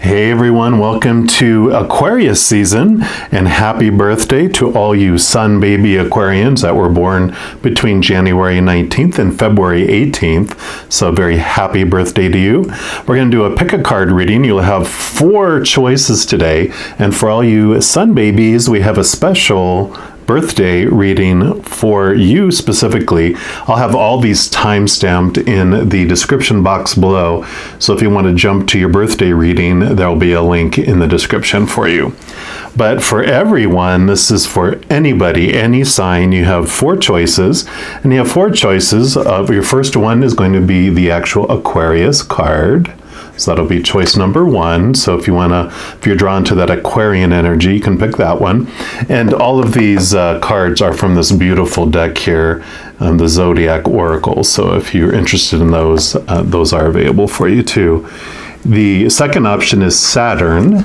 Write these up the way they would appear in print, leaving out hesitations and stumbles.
Hey everyone, welcome to Aquarius season, and happy birthday to all you sun baby Aquarians that were born between January 19th and February 18th. So very happy birthday to you. We're going to do a pick a card reading. You'll have 4 choices today, and for all you sun babies, we have a special birthday reading for you specifically. I'll have all these time-stamped in the description box below, so if you want to jump to your birthday reading, there'll be a link in the description for you. But for everyone, this is for anybody, any sign. You have 4 choices, and you have 4 choices. Your first one is going to be the actual Aquarius card. So that'll be choice number 1. So if you're drawn to that Aquarian energy, you can pick that one. And all of these cards are from this beautiful deck here, the Zodiac Oracle. So if you're interested in those are available for you too. The second option is Saturn,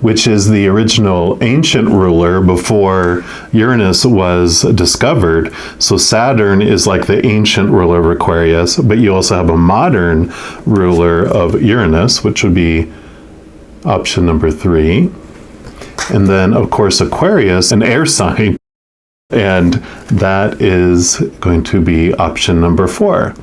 which is the original ancient ruler before Uranus was discovered. So Saturn is like the ancient ruler of Aquarius, but you also have a modern ruler of Uranus, which would be option number 3. And then, of course, Aquarius, an air sign, and that is going to be option number 4.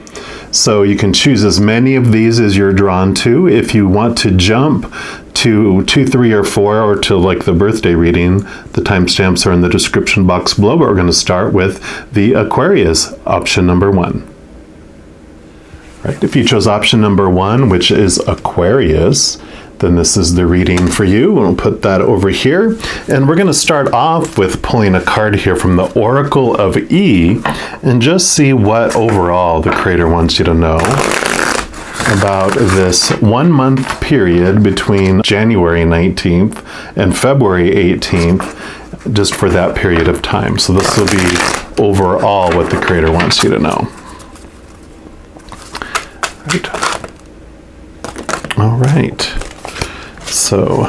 So you can choose as many of these as you're drawn to. If you want to jump to 2, 3, or 4, or to like the birthday reading, the timestamps are in the description box below, but we're going to start with the Aquarius, option number 1. Right, if you chose option number 1, which is Aquarius, then this is the reading for you. We'll put that over here. And we're going to start off with pulling a card here from the Oracle of E and just see what overall the Creator wants you to know about this 1-month period between January 19th and February 18th, just for that period of time. So this will be overall what the Creator wants you to know. All right. So,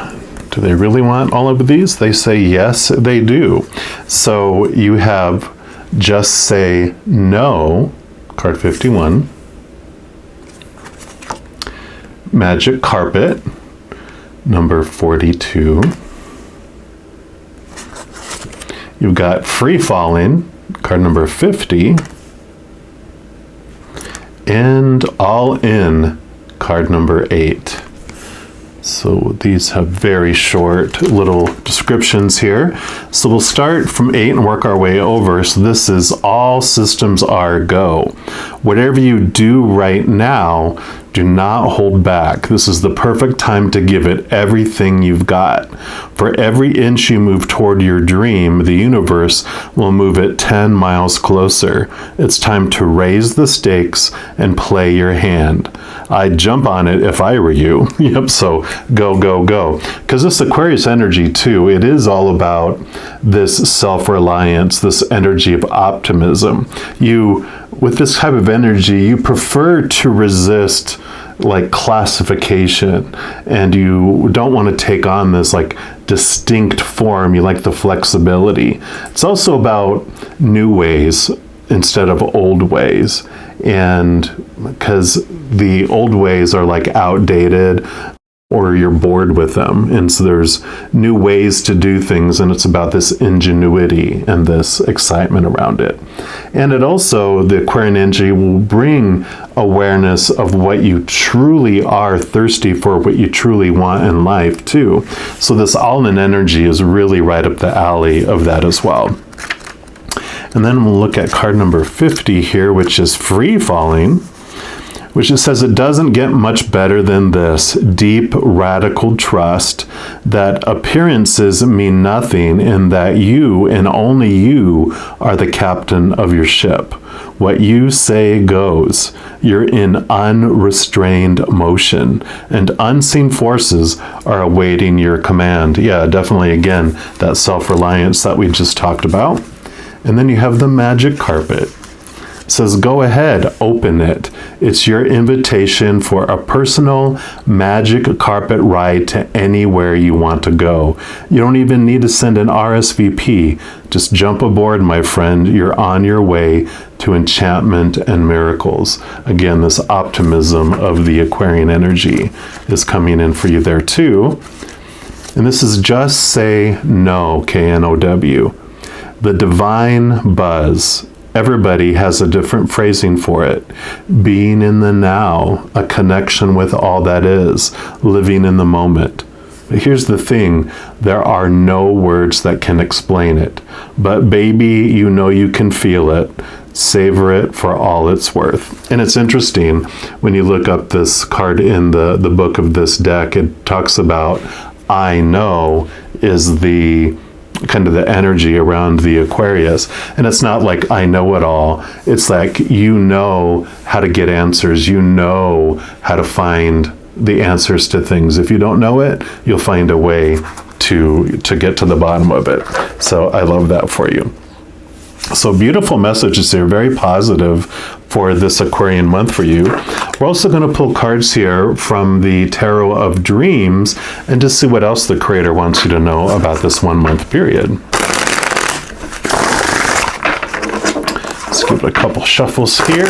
do they really want all of these? They say yes, they do. So you have Just Say No, card 51. Magic Carpet, number 42. You've got Free Falling, card number 50. And All In, card number 8. So these have very short little descriptions here. So we'll start from 8 and work our way over. So this is all systems are go. Whatever you do right now, do not hold back. This is the perfect time to give it everything you've got. For every inch you move toward your dream, the universe will move it 10 miles closer. It's time to raise the stakes and play your hand. I'd jump on it if I were you. Yep, so go, go, go. Because this Aquarius energy too, it is all about this self-reliance, this energy of optimism. With this type of energy, you prefer to resist like classification, and you don't want to take on this like distinct form. You like the flexibility. It's also about new ways instead of old ways, and because the old ways are like outdated or you're bored with them, and so there's new ways to do things, and it's about this ingenuity and this excitement around it. And it also, the Aquarian energy will bring awareness of what you truly are thirsty for, what you truly want in life too. So this all-in energy is really right up the alley of that as well. And then we'll look at card number 50 here, which is Free Falling, which it says it doesn't get much better than this. Deep, radical trust that appearances mean nothing and that you and only you are the captain of your ship. What you say goes. You're in unrestrained motion, and unseen forces are awaiting your command. Yeah, definitely, again, that self-reliance that we just talked about. And then you have the Magic Carpet. It says, go ahead, open it. It's your invitation for a personal magic carpet ride to anywhere you want to go. You don't even need to send an RSVP. Just jump aboard, my friend. You're on your way to enchantment and miracles. Again, this optimism of the Aquarian energy is coming in for you there too. And this is just say no, K-N-O-W. The divine buzz. Everybody has a different phrasing for it. Being in the now, a connection with all that is, living in the moment. But here's the thing, there are no words that can explain it. But baby, you know you can feel it. Savor it for all it's worth. And it's interesting, when you look up this card in the book of this deck, it talks about I know is the kind of the energy around the Aquarius. And it's not like I know it all. It's like you know how to get answers. You know how to find the answers to things. If you don't know it, you'll find a way to get to the bottom of it. So I love that for you. So beautiful messages here, very positive for this Aquarian month for you. We're also going to pull cards here from the Tarot of Dreams and just see what else the Creator wants you to know about this 1 month period. Let's give it a couple shuffles here.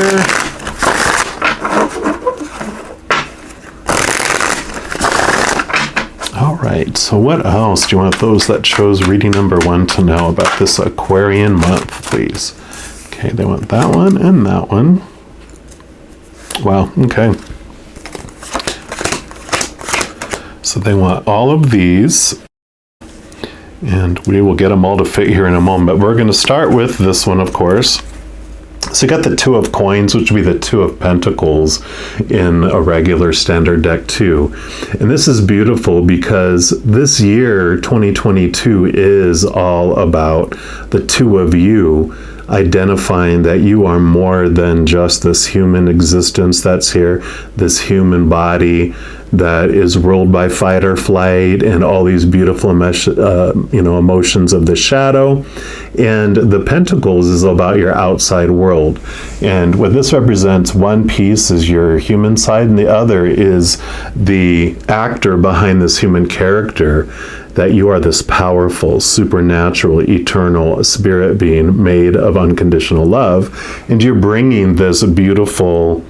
All right, so what else do you want those that chose reading number 1 to know about this Aquarian month, please? Okay, they want that one and that one. Wow, okay. So they want all of these, and we will get them all to fit here in a moment. But we're going to start with this one, of course. So you got the 2 of coins, which would be the 2 of pentacles in a regular standard deck too. And this is beautiful because this year, 2022, is all about the 2 of you, identifying that you are more than just this human existence that's here, this human body that is ruled by fight or flight and all these beautiful emotions of the shadow. And the pentacles is about your outside world. And what this represents, one piece is your human side and the other is the actor behind this human character, that you are this powerful, supernatural, eternal spirit being made of unconditional love. And you're bringing this beautiful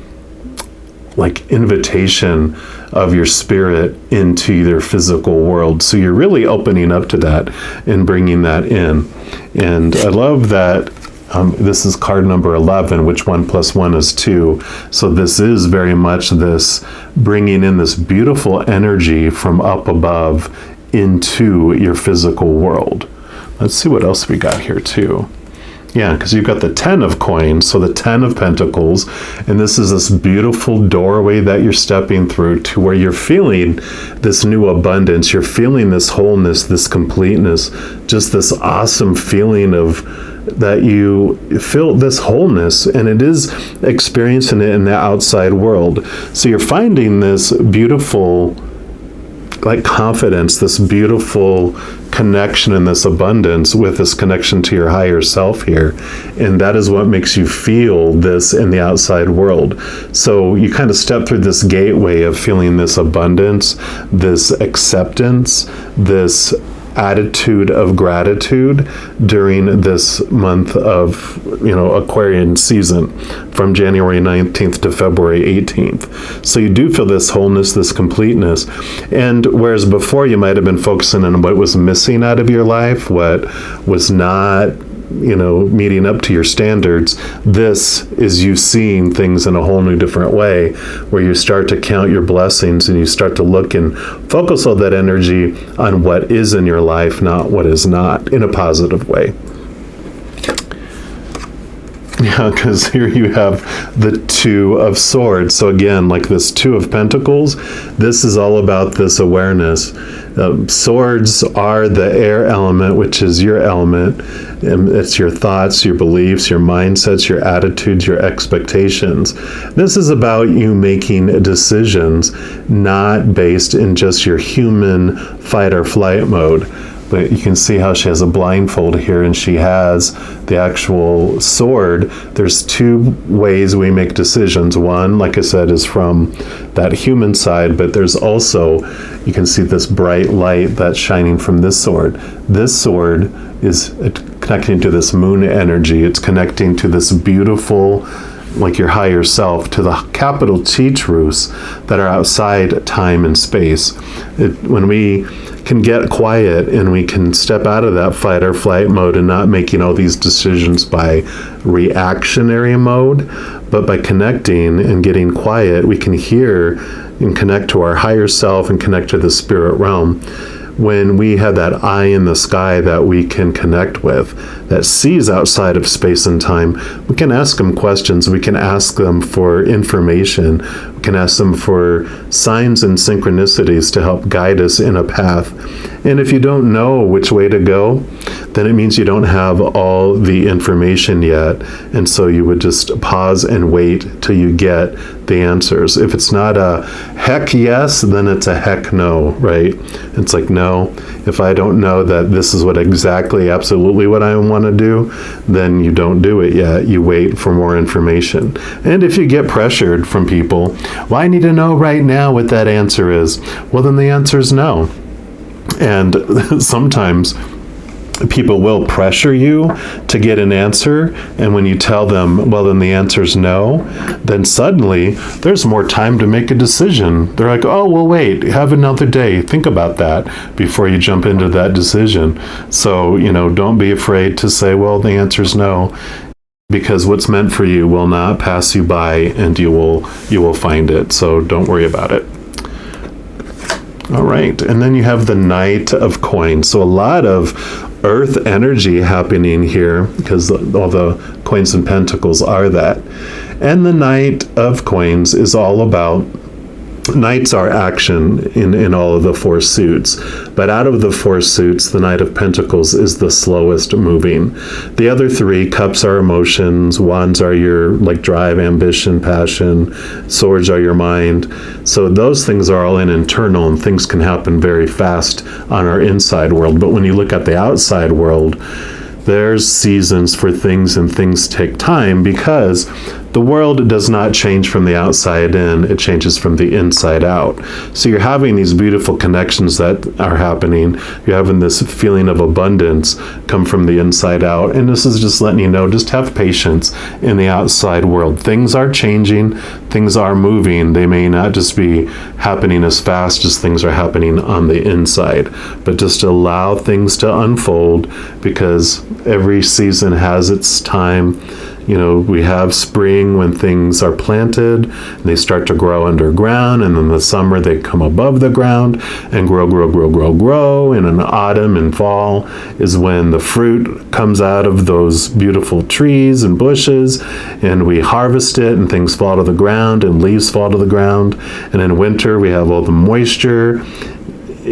invitation of your spirit into your physical world. So you're really opening up to that and bringing that in. And I love that this is card number 11, which 1 + 1 is 2. So this is very much this bringing in this beautiful energy from up above into your physical world. Let's see what else we got here too. Yeah, because you've got the 10 of coins, so the 10 of pentacles, and this is this beautiful doorway that you're stepping through to where you're feeling this new abundance, you're feeling this wholeness, this completeness, just this awesome feeling of that you feel this wholeness, and it is experiencing it in the outside world. So you're finding this beautiful confidence, this beautiful connection and this abundance with this connection to your higher self here. And that is what makes you feel this in the outside world. So you kind of step through this gateway of feeling this abundance, this acceptance, this attitude of gratitude during this month of Aquarian season from January 19th to February 18th. So you do feel this wholeness, this completeness. And whereas before you might have been focusing on what was missing out of your life, what was not meeting up to your standards, this is you seeing things in a whole new different way, where you start to count your blessings and you start to look and focus all that energy on what is in your life, not what is not, in a positive way. Yeah, because here you have the 2 of swords. So again, this 2 of pentacles, this is all about this awareness. Swords are the air element, which is your element. And it's your thoughts, your beliefs, your mindsets, your attitudes, your expectations. This is about you making decisions not based in just your human fight or flight mode. But you can see how she has a blindfold here and she has the actual sword. There's 2 ways we make decisions. One, like I said, is from that human side, but there's also, you can see this bright light that's shining from this sword. This sword is a connecting to this moon energy. It's connecting to this beautiful, like your higher self, to the capital T truths that are outside time and space. When we can get quiet and we can step out of that fight or flight mode and not making all these decisions by reactionary mode, but by connecting and getting quiet, we can hear and connect to our higher self and connect to the spirit realm. When we have that eye in the sky that we can connect with, that sees outside of space and time, we can ask them questions. We can ask them for information. We can ask them for signs and synchronicities to help guide us in a path. And if you don't know which way to go, then it means you don't have all the information yet. And so you would just pause and wait till you get the answers. If it's not a heck yes, then it's a heck no, right? It's like, no, if I don't know that this is what exactly, absolutely what I want to do, then you don't do it yet. You wait for more information. And if you get pressured from people, well, I need to know right now what that answer is. Well, then the answer is no. And sometimes people will pressure you to get an answer, and when you tell them, well, then the answer's no, then suddenly there's more time to make a decision. They're like, oh, well, wait, have another day. Think about that before you jump into that decision. So, don't be afraid to say, well, the answer's no, because what's meant for you will not pass you by, and you will find it. So don't worry about it. All right, and then you have the Knight of Coins. So a lot of earth energy happening here, because all the coins and pentacles are that. And the Knight of Coins is all about, Knights are action in all of the four suits. But out of the four suits, the Knight of Pentacles is the slowest moving. The other three, Cups are emotions, Wands are your drive, ambition, passion, Swords are your mind. So those things are all internal, and things can happen very fast on our inside world. But when you look at the outside world, there's seasons for things, and things take time, because the world does not change from the outside in, it changes from the inside out. So you're having these beautiful connections that are happening. You're having this feeling of abundance come from the inside out. And this is just letting you know, just have patience in the outside world. Things are changing, things are moving. They may not just be happening as fast as things are happening on the inside, but just allow things to unfold, because every season has its time. We have spring when things are planted and they start to grow underground, and then the summer they come above the ground and grow. And in autumn and fall is when the fruit comes out of those beautiful trees and bushes, and we harvest it, and things fall to the ground and leaves fall to the ground. And in winter we have all the moisture,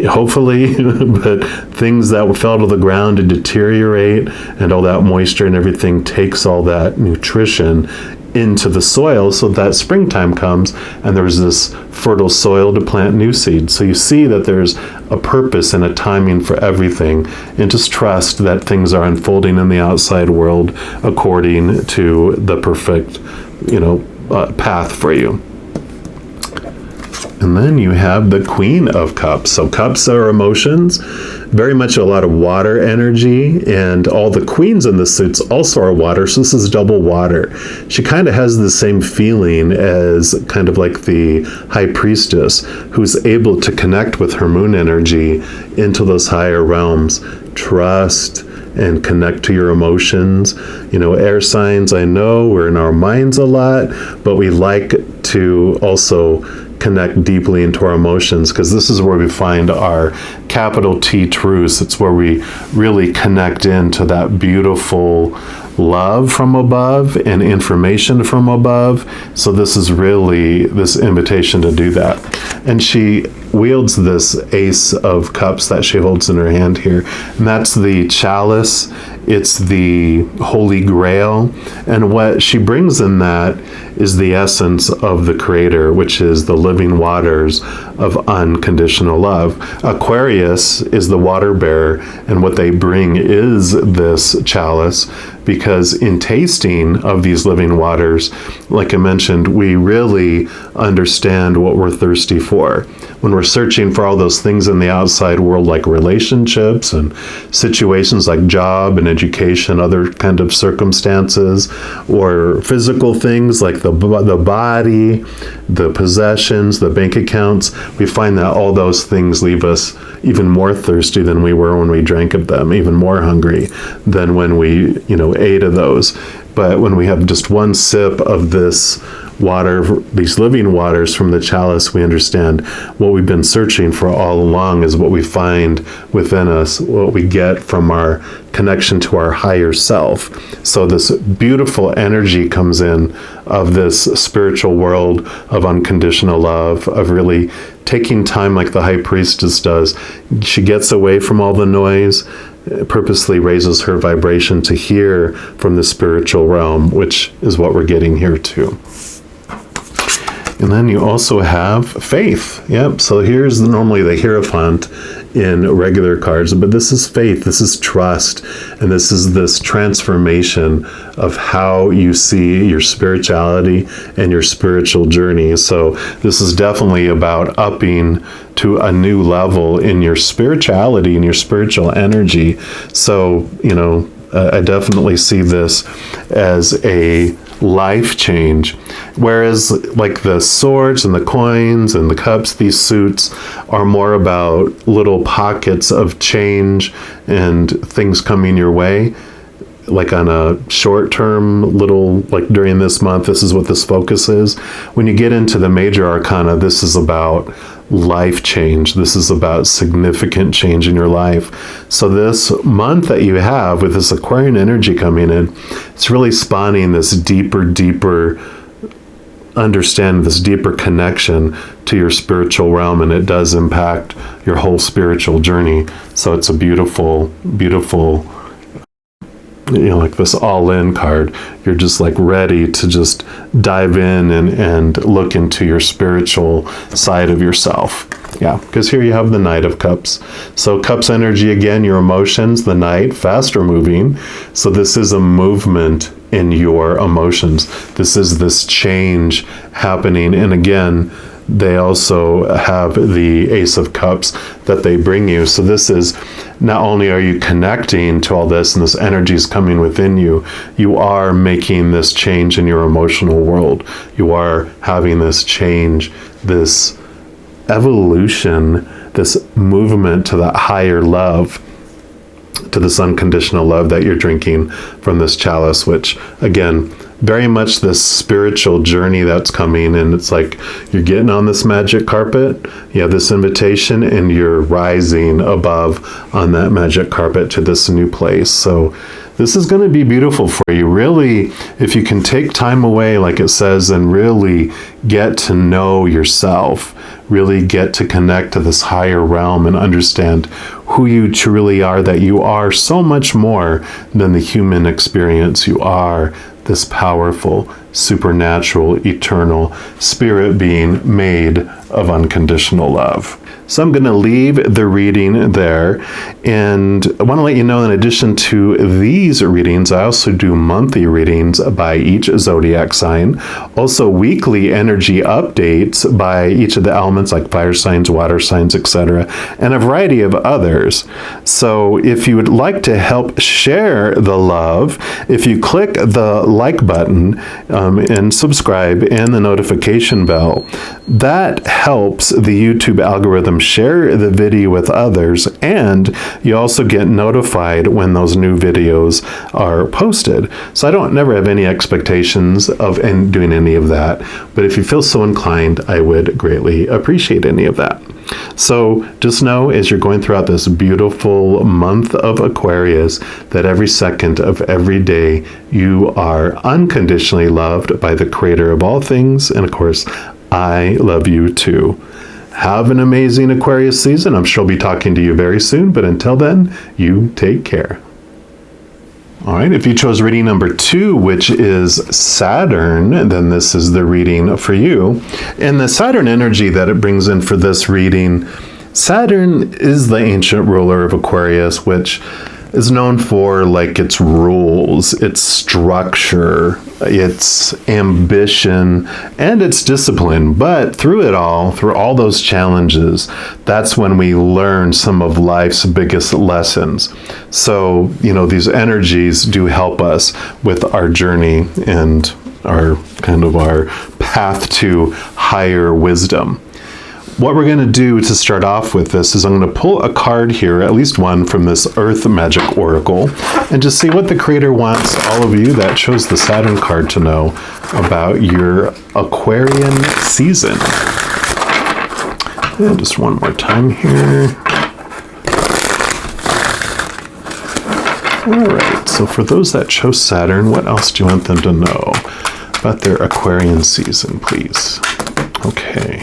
hopefully, but things that fell to the ground to deteriorate, and all that moisture and everything takes all that nutrition into the soil, so that springtime comes and there's this fertile soil to plant new seeds. So you see that there's a purpose and a timing for everything, and just trust that things are unfolding in the outside world according to the perfect path for you. And then you have the Queen of Cups. So cups are emotions, very much a lot of water energy, and all the queens in the suits also are water, so this is double water. She kind of has the same feeling as kind of like the High Priestess, who's able to connect with her moon energy into those higher realms. Trust and connect to your emotions. Air signs, I know we're in our minds a lot, but we like to also connect deeply into our emotions, because this is where we find our capital T truths. It's where we really connect into that beautiful love from above and information from above. So this is really this invitation to do that. And she wields this Ace of Cups that she holds in her hand here, and that's the chalice. It's the Holy Grail, and what she brings in that is the essence of the Creator, which is the living waters of unconditional love. Aquarius is the water bearer, and what they bring is this chalice, because in tasting of these living waters, like I mentioned, we really understand what we're thirsty for. When we're searching for all those things in the outside world, like relationships and situations like job and education, other kind of circumstances, or physical things like the body, the possessions, the bank accounts, we find that all those things leave us even more thirsty than we were when we drank of them, even more hungry than when we, ate of those. But when we have just one sip of this water, these living waters from the chalice, we understand what we've been searching for all along is what we find within us, what we get from our connection to our higher self. So this beautiful energy comes in of this spiritual world of unconditional love, of really taking time like the high priestess does. She gets away from all the noise, purposely raises her vibration to hear from the spiritual realm, which is what we're getting here too. And then you also have faith. Yep. So here's normally the Hierophant in regular cards, but this is faith, this is trust, and this is this transformation of how you see your spirituality and your spiritual journey. So this is definitely about upping to a new level in your spirituality and your spiritual energy. So, I definitely see this as a life change. Whereas like the swords and the coins and the cups, these suits are more about little pockets of change and things coming your way, like on a short term little, like during this month, this is what this focus is. When you get into the major arcana, this is about life change. This is about significant change in your life. So this month that you have with this Aquarian energy coming in, it's really spawning this deeper understanding, this deeper connection to your spiritual realm, and it does impact your whole spiritual journey. So it's a beautiful like this all-in card. You're just like ready to just dive in and look into your spiritual side of yourself. Yeah, because here you have the Knight of Cups. So Cups energy, again, your emotions, the Knight, faster moving. So this is a movement in your emotions. This is this change happening. And again, they also have the Ace of Cups that they bring you. So this is, not only are you connecting to all this and this energy is coming within you, you are making this change in your emotional world. You are having this change, this evolution, this movement to that higher love, to this unconditional love that you're drinking from this chalice, which again, very much this spiritual journey that's coming. And it's like you're getting on this magic carpet, you have this invitation, and you're rising above on that magic carpet to this new place. So this is going to be beautiful for you. Really, if you can take time away, like it says, and really get to know yourself, really get to connect to this higher realm and understand who you truly are, that you are so much more than the human experience. You are this powerful, supernatural, eternal spirit being made of unconditional love. So I'm going to leave the reading there, and I want to let you know, in addition to these readings, I also do monthly readings by each zodiac sign, also weekly energy updates by each of the elements like fire signs, water signs, etc., and a variety of others. So if you would like to help share the love, if you click the like button and subscribe and the notification bell, that helps the YouTube algorithm share the video with others, and you also get notified when those new videos are posted. So I don't never have any expectations of doing any of that, but if you feel so inclined, I would greatly appreciate any of that. So just know, as you're going throughout this beautiful month of Aquarius, that every second of every day you are unconditionally loved by the Creator of all things, and of course, I love you too. Have an amazing Aquarius season. I'm sure I'll be talking to you very soon, but until then, you take care. All right, if you chose reading number 2, which is Saturn, then this is the reading for you. And the Saturn energy that it brings in for this reading, Saturn is the ancient ruler of Aquarius, which is known for like its rules, its structure, its ambition, and its discipline. But through it all, through all those challenges, that's when we learn some of life's biggest lessons. So, these energies do help us with our journey and our path to higher wisdom. What we're going to do to start off with this is I'm going to pull a card here, at least one from this Earth Magic Oracle, and just see what the Creator wants all of you that chose the Saturn card to know about your Aquarian season. And just one more time here. All right, so for those that chose Saturn, what else do you want them to know about their Aquarian season, please? Okay.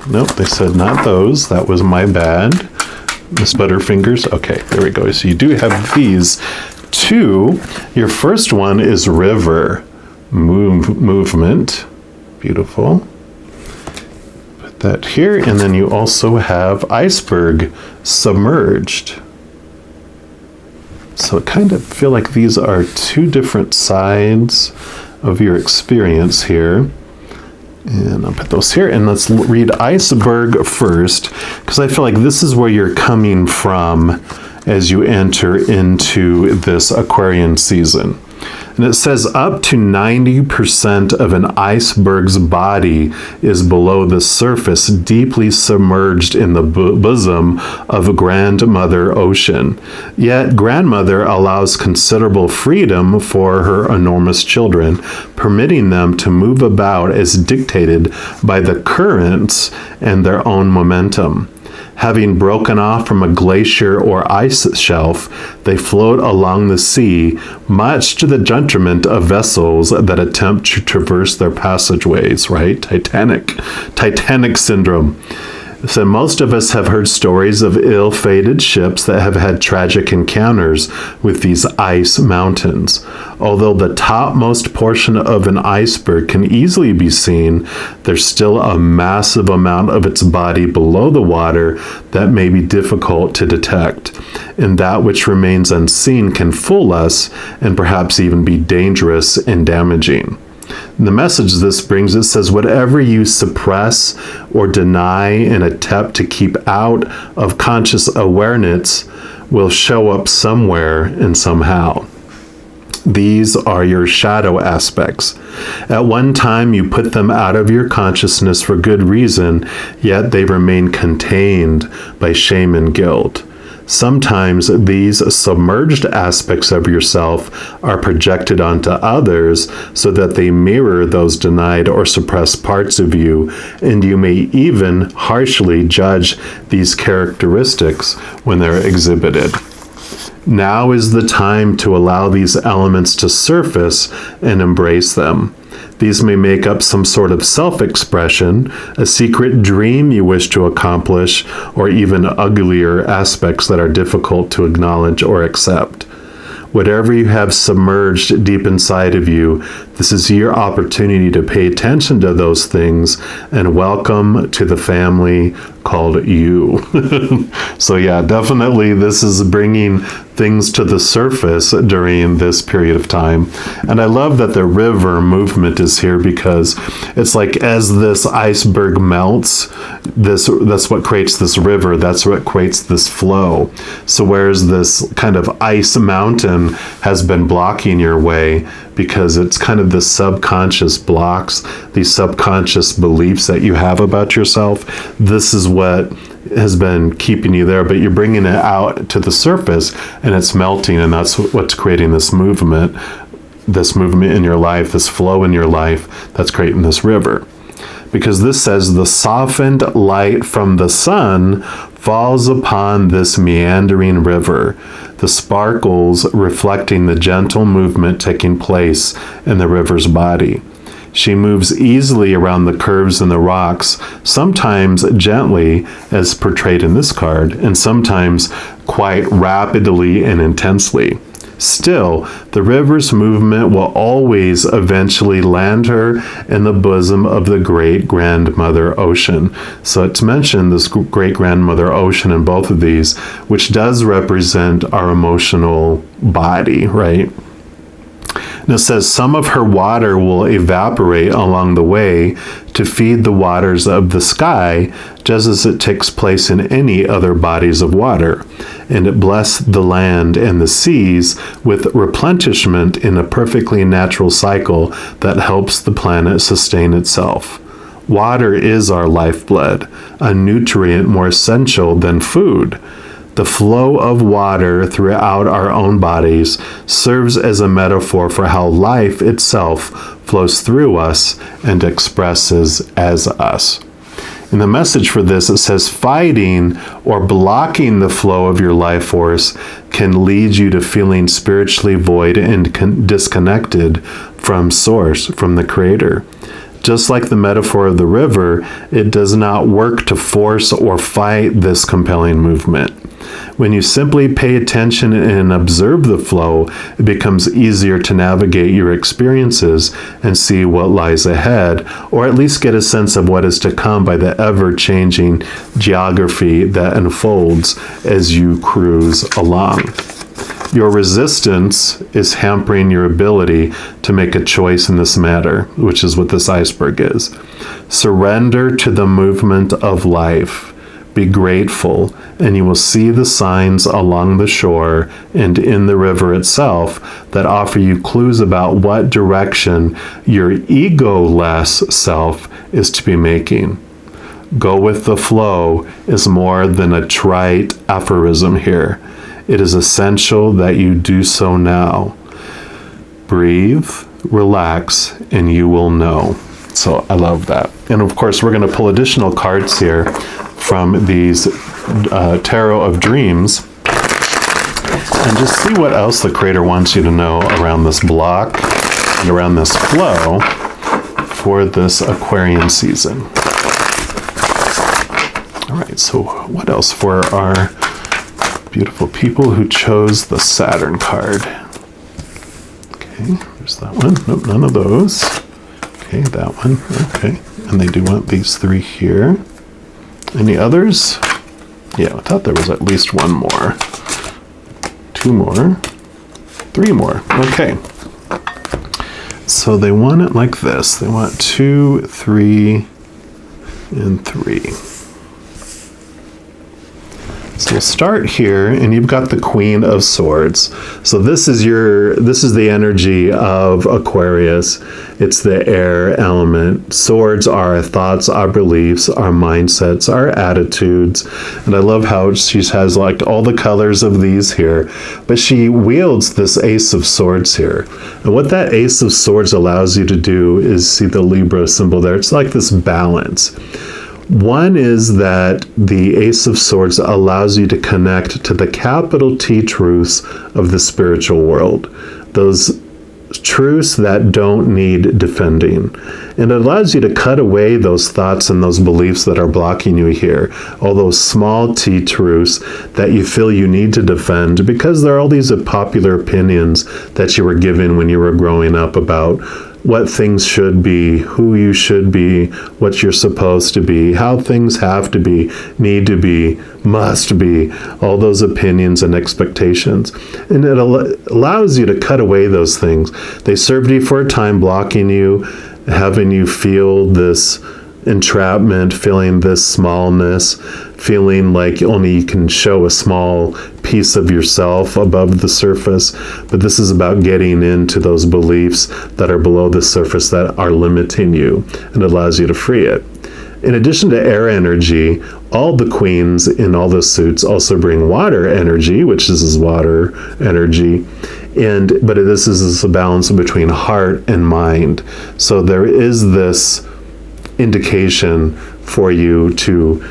Nope, they said not those. That was my bad. Miss Butterfingers. Okay, there we go. So you do have these two. Your first one is river movement. Beautiful. Put that here. And then you also have iceberg submerged. So I kind of feel like these are two different sides of your experience here. And I'll put those here, and let's read iceberg first, because I feel like this is where you're coming from as you enter into this Aquarian season. And it says up to 90% of an iceberg's body is below the surface, deeply submerged in the bosom of Grandmother Ocean. Yet Grandmother allows considerable freedom for her enormous children, permitting them to move about as dictated by the currents and their own momentum. Having broken off from a glacier or ice shelf, they float along the sea, much to the detriment of vessels that attempt to traverse their passageways, right? Titanic syndrome. So most of us have heard stories of ill-fated ships that have had tragic encounters with these ice mountains. Although the topmost portion of an iceberg can easily be seen, there's still a massive amount of its body below the water that may be difficult to detect. And that which remains unseen can fool us and perhaps even be dangerous and damaging. The message this brings, it says, whatever you suppress or deny in an attempt to keep out of conscious awareness will show up somewhere and somehow. These are your shadow aspects. At one time, you put them out of your consciousness for good reason, yet they remain contained by shame and guilt. Sometimes these submerged aspects of yourself are projected onto others so that they mirror those denied or suppressed parts of you, and you may even harshly judge these characteristics when they're exhibited. Now is the time to allow these elements to surface and embrace them. These may make up some sort of self-expression, a secret dream you wish to accomplish, or even uglier aspects that are difficult to acknowledge or accept. Whatever you have submerged deep inside of you, this is your opportunity to pay attention to those things and welcome to the family called you. So yeah, definitely this is bringing things to the surface during this period of time. And I love that the river movement is here, because it's like as this iceberg melts, that's what creates this river, that's what creates this flow. So whereas this kind of ice mountain has been blocking your way, because it's kind of the subconscious blocks, these subconscious beliefs that you have about yourself, this is what has been keeping you there, but you're bringing it out to the surface and it's melting, and that's what's creating this movement in your life, this flow in your life that's creating this river. Because this says the softened light from the sun falls upon this meandering river, the sparkles reflecting the gentle movement taking place in the river's body. She moves easily around the curves in the rocks, sometimes gently, as portrayed in this card, and sometimes quite rapidly and intensely. Still, the river's movement will always eventually land her in the bosom of the great grandmother ocean. So it's mentioned this great grandmother ocean in both of these, which does represent our emotional body, right? And it says some of her water will evaporate along the way to feed the waters of the sky, just as it takes place in any other bodies of water. And it blessed the land and the seas with replenishment in a perfectly natural cycle that helps the planet sustain itself. Water is our lifeblood, a nutrient more essential than food. The flow of water throughout our own bodies serves as a metaphor for how life itself flows through us and expresses as us. In the message for this, it says fighting or blocking the flow of your life force can lead you to feeling spiritually void and disconnected from Source, from the Creator. Just like the metaphor of the river, it does not work to force or fight this compelling movement. When you simply pay attention and observe the flow, it becomes easier to navigate your experiences and see what lies ahead, or at least get a sense of what is to come by the ever-changing geography that unfolds as you cruise along. Your resistance is hampering your ability to make a choice in this matter, which is what this iceberg is. Surrender to the movement of life. Be grateful, and you will see the signs along the shore and in the river itself that offer you clues about what direction your ego-less self is to be making. Go with the flow is more than a trite aphorism here. It is essential that you do so now. Breathe, relax, and you will know. So I love that. And of course, we're going to pull additional cards here from these Tarot of Dreams and just see what else the Creator wants you to know around this block and around this flow for this Aquarian season. All right, so what else for our beautiful people who chose the Saturn card? Okay, there's that one. Nope, none of those. Okay, that one. Okay, and they do want these three here. Any others? Yeah, I thought there was at least one more. Two more. Three more. Okay. So they want it like this. They want 2, 3, and 3. So we'll start here, and you've got the Queen of Swords. So this is the energy of Aquarius. It's the air element. Swords are our thoughts, our beliefs, our mindsets, our attitudes. And I love how she has like all the colors of these here, but she wields this Ace of Swords here. And what that Ace of Swords allows you to do is see the Libra symbol there. It's like this balance. One is that the Ace of Swords allows you to connect to the capital T truths of the spiritual world. Those truths that don't need defending. And it allows you to cut away those thoughts and those beliefs that are blocking you here. All those small T truths that you feel you need to defend because there are all these popular opinions that you were given when you were growing up about what things should be, who you should be, what you're supposed to be, how things have to be, need to be, must be, all those opinions and expectations. And it allows you to cut away those things. They served you for a time, blocking you, having you feel this entrapment, feeling this smallness, feeling like only you can show a small piece of yourself above the surface. But this is about getting into those beliefs that are below the surface that are limiting you, and it allows you to free it. In addition to air energy, all the queens in all the suits also bring water energy, which is water energy. But this is a balance between heart and mind. So there is this indication for you to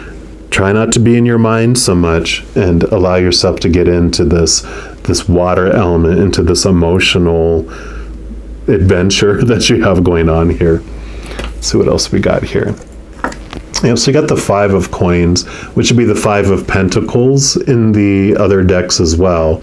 try not to be in your mind so much and allow yourself to get into this water element, into this emotional adventure that you have going on here. Let's see what else we got here. Yeah, so you got the 5 of coins, which would be the 5 of pentacles in the other decks as well.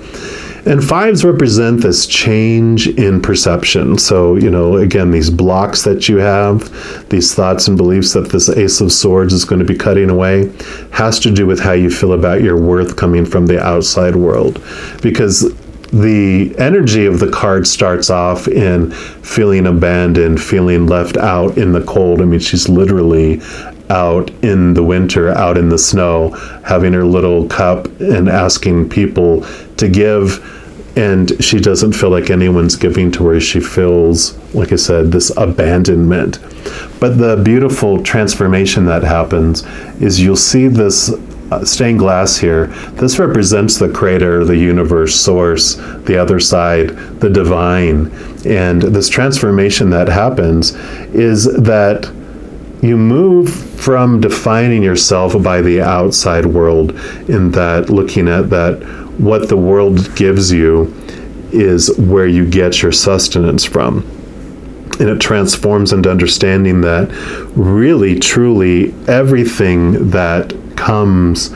And fives represent this change in perception. So, again, these blocks that you have, these thoughts and beliefs that this Ace of Swords is going to be cutting away, has to do with how you feel about your worth coming from the outside world. Because the energy of the card starts off in feeling abandoned, feeling left out in the cold. I mean, she's literally out in the winter, out in the snow, having her little cup and asking people to give, and she doesn't feel like anyone's giving to her. She feels, like I said, this abandonment. But the beautiful transformation that happens is you'll see this stained glass here. This represents the creator, the universe, source, the other side, the divine. And this transformation that happens is that you move from defining yourself by the outside world, in that looking at that what the world gives you is where you get your sustenance from. And it transforms into understanding that really, truly, everything that comes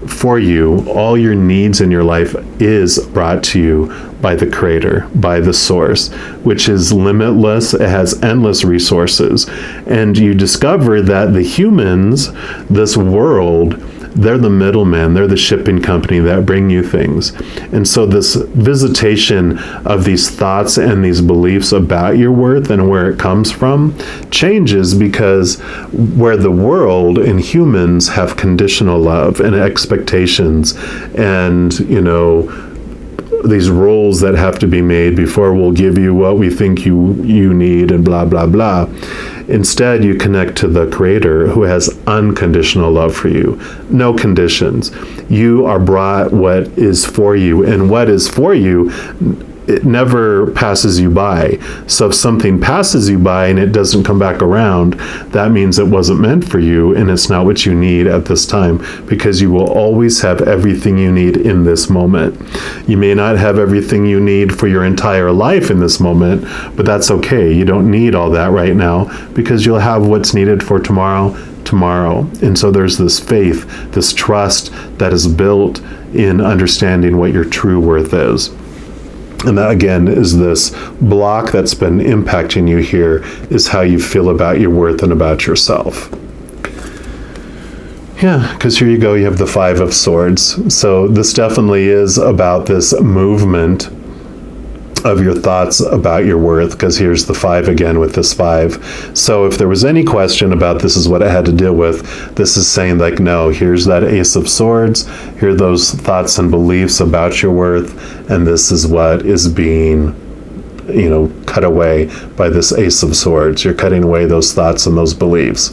for you, all your needs in your life, is brought to you by the creator, by the source, which is limitless. It has endless resources. And you discover that the humans, this world, they're the middleman, they're the shipping company that bring you things. And so this visitation of these thoughts and these beliefs about your worth and where it comes from changes, because where the world and humans have conditional love and expectations and, these rules that have to be made before we'll give you what we think you need and blah, blah, blah. Instead, you connect to the creator who has unconditional love for you. No conditions. You are brought what is for you, and what is for you, it never passes you by. So if something passes you by and it doesn't come back around, that means it wasn't meant for you and it's not what you need at this time, because you will always have everything you need in this moment. You may not have everything you need for your entire life in this moment, but that's okay. You don't need all that right now, because you'll have what's needed for tomorrow. And so there's this faith, this trust that is built in understanding what your true worth is. And that, again, is this block that's been impacting you here, is how you feel about your worth and about yourself. Yeah, because here you go, you have the Five of Swords. So this definitely is about this movement of your thoughts about your worth, because here's the five again with this five. So if there was any question about this is what I had to deal with, this is saying like, no, here's that Ace of Swords, here are those thoughts and beliefs about your worth, and this is what is being, cut away by this Ace of Swords. You're cutting away those thoughts and those beliefs.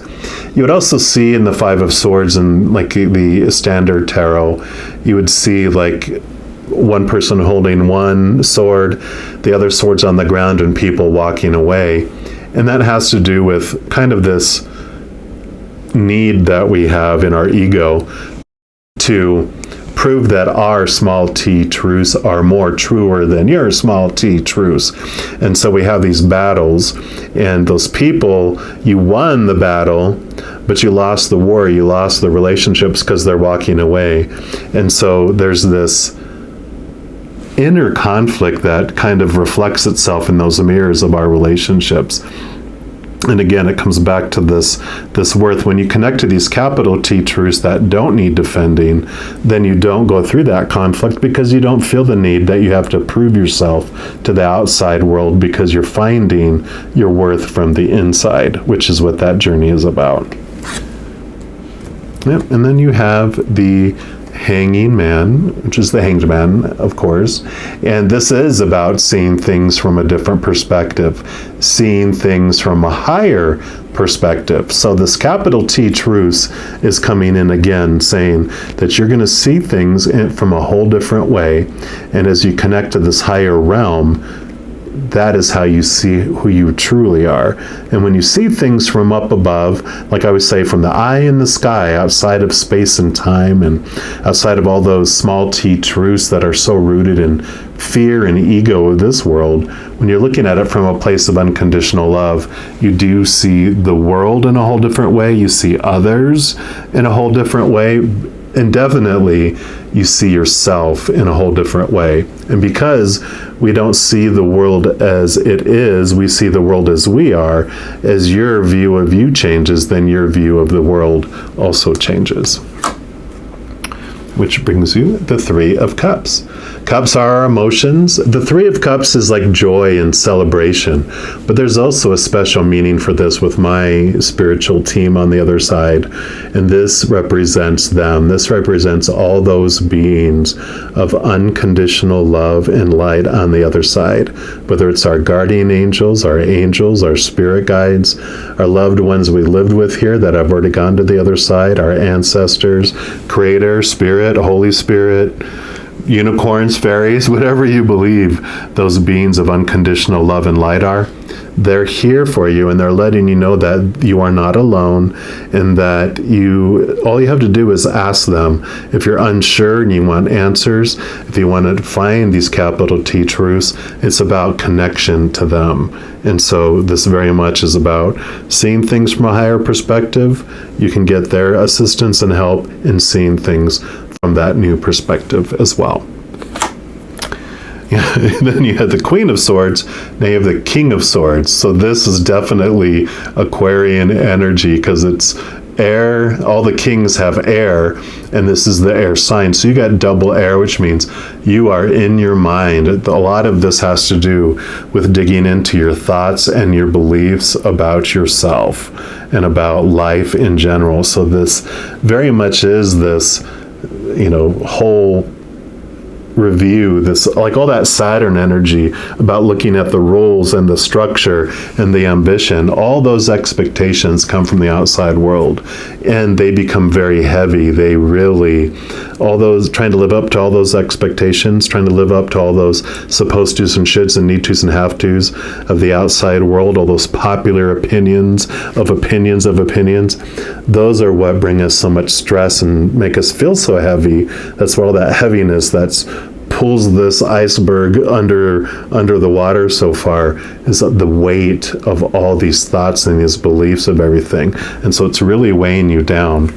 You would also see in the Five of Swords in like the standard tarot, you would see like one person holding one sword, the other sword's on the ground, and people walking away. And that has to do with kind of this need that we have in our ego to prove that our small t truths are more truer than your small t truths. And so we have these battles, and those people, you won the battle, but you lost the war, you lost the relationships because they're walking away. And so there's this inner conflict that kind of reflects itself in those mirrors of our relationships. And again, it comes back to this worth. When you connect to these capital T truths that don't need defending, then you don't go through that conflict, because you don't feel the need that you have to prove yourself to the outside world, because you're finding your worth from the inside, which is what that journey is about. Yep. And then you have the Hanging Man, which is the Hanged Man, of course. And this is about seeing things from a different perspective, seeing things from a higher perspective. So this capital T truth is coming in again, saying that you're going to see things from a whole different way. And as you connect to this higher realm, that is how you see who you truly are. And when you see things from up above, like I would say, from the eye in the sky, outside of space and time, and outside of all those small t truths that are so rooted in fear and ego of this world, when you're looking at it from a place of unconditional love, you do see the world in a whole different way. You see others in a whole different way. indefinitely, you see yourself in a whole different way. And because we don't see the world as it is, we see the world as we are. As your view of you changes, then your view of the world also changes. Which brings you the Three of Cups. Cups are our emotions. The Three of Cups is like joy and celebration, but there's also a special meaning for this with my spiritual team on the other side, and this represents them. This represents all those beings of unconditional love and light on the other side, whether it's our guardian angels, our spirit guides, our loved ones we lived with here that have already gone to the other side, our ancestors, Creator, Spirit, Holy Spirit, unicorns, fairies, whatever you believe those beings of unconditional love and light are. They're here for you, and they're letting you know that you are not alone, and that all you have to do is ask them. If you're unsure and you want answers, if you want to find these capital T truths, it's about connection to them. And so this very much is about seeing things from a higher perspective. You can get their assistance and help in seeing things from that new perspective as well. Yeah, then you had the Queen of Swords, now you have the King of Swords. So this is definitely Aquarian energy because it's air. All the kings have air, and this is the air sign. So you got double air, which means you are in your mind. A lot of this has to do with digging into your thoughts and your beliefs about yourself and about life in general. So this very much is this, whole review, this, like all that Saturn energy about looking at the rules and the structure and the ambition. All those expectations come from the outside world, and they become very heavy. They really, all those, trying to live up to all those expectations, trying to live up to all those supposed tos and shoulds and need tos and have tos of the outside world, all those popular opinions, those are what bring us so much stress and make us feel so heavy. That's where all that heaviness pulls this iceberg under the water so far is the weight of all these thoughts and these beliefs of everything. And so it's really weighing you down.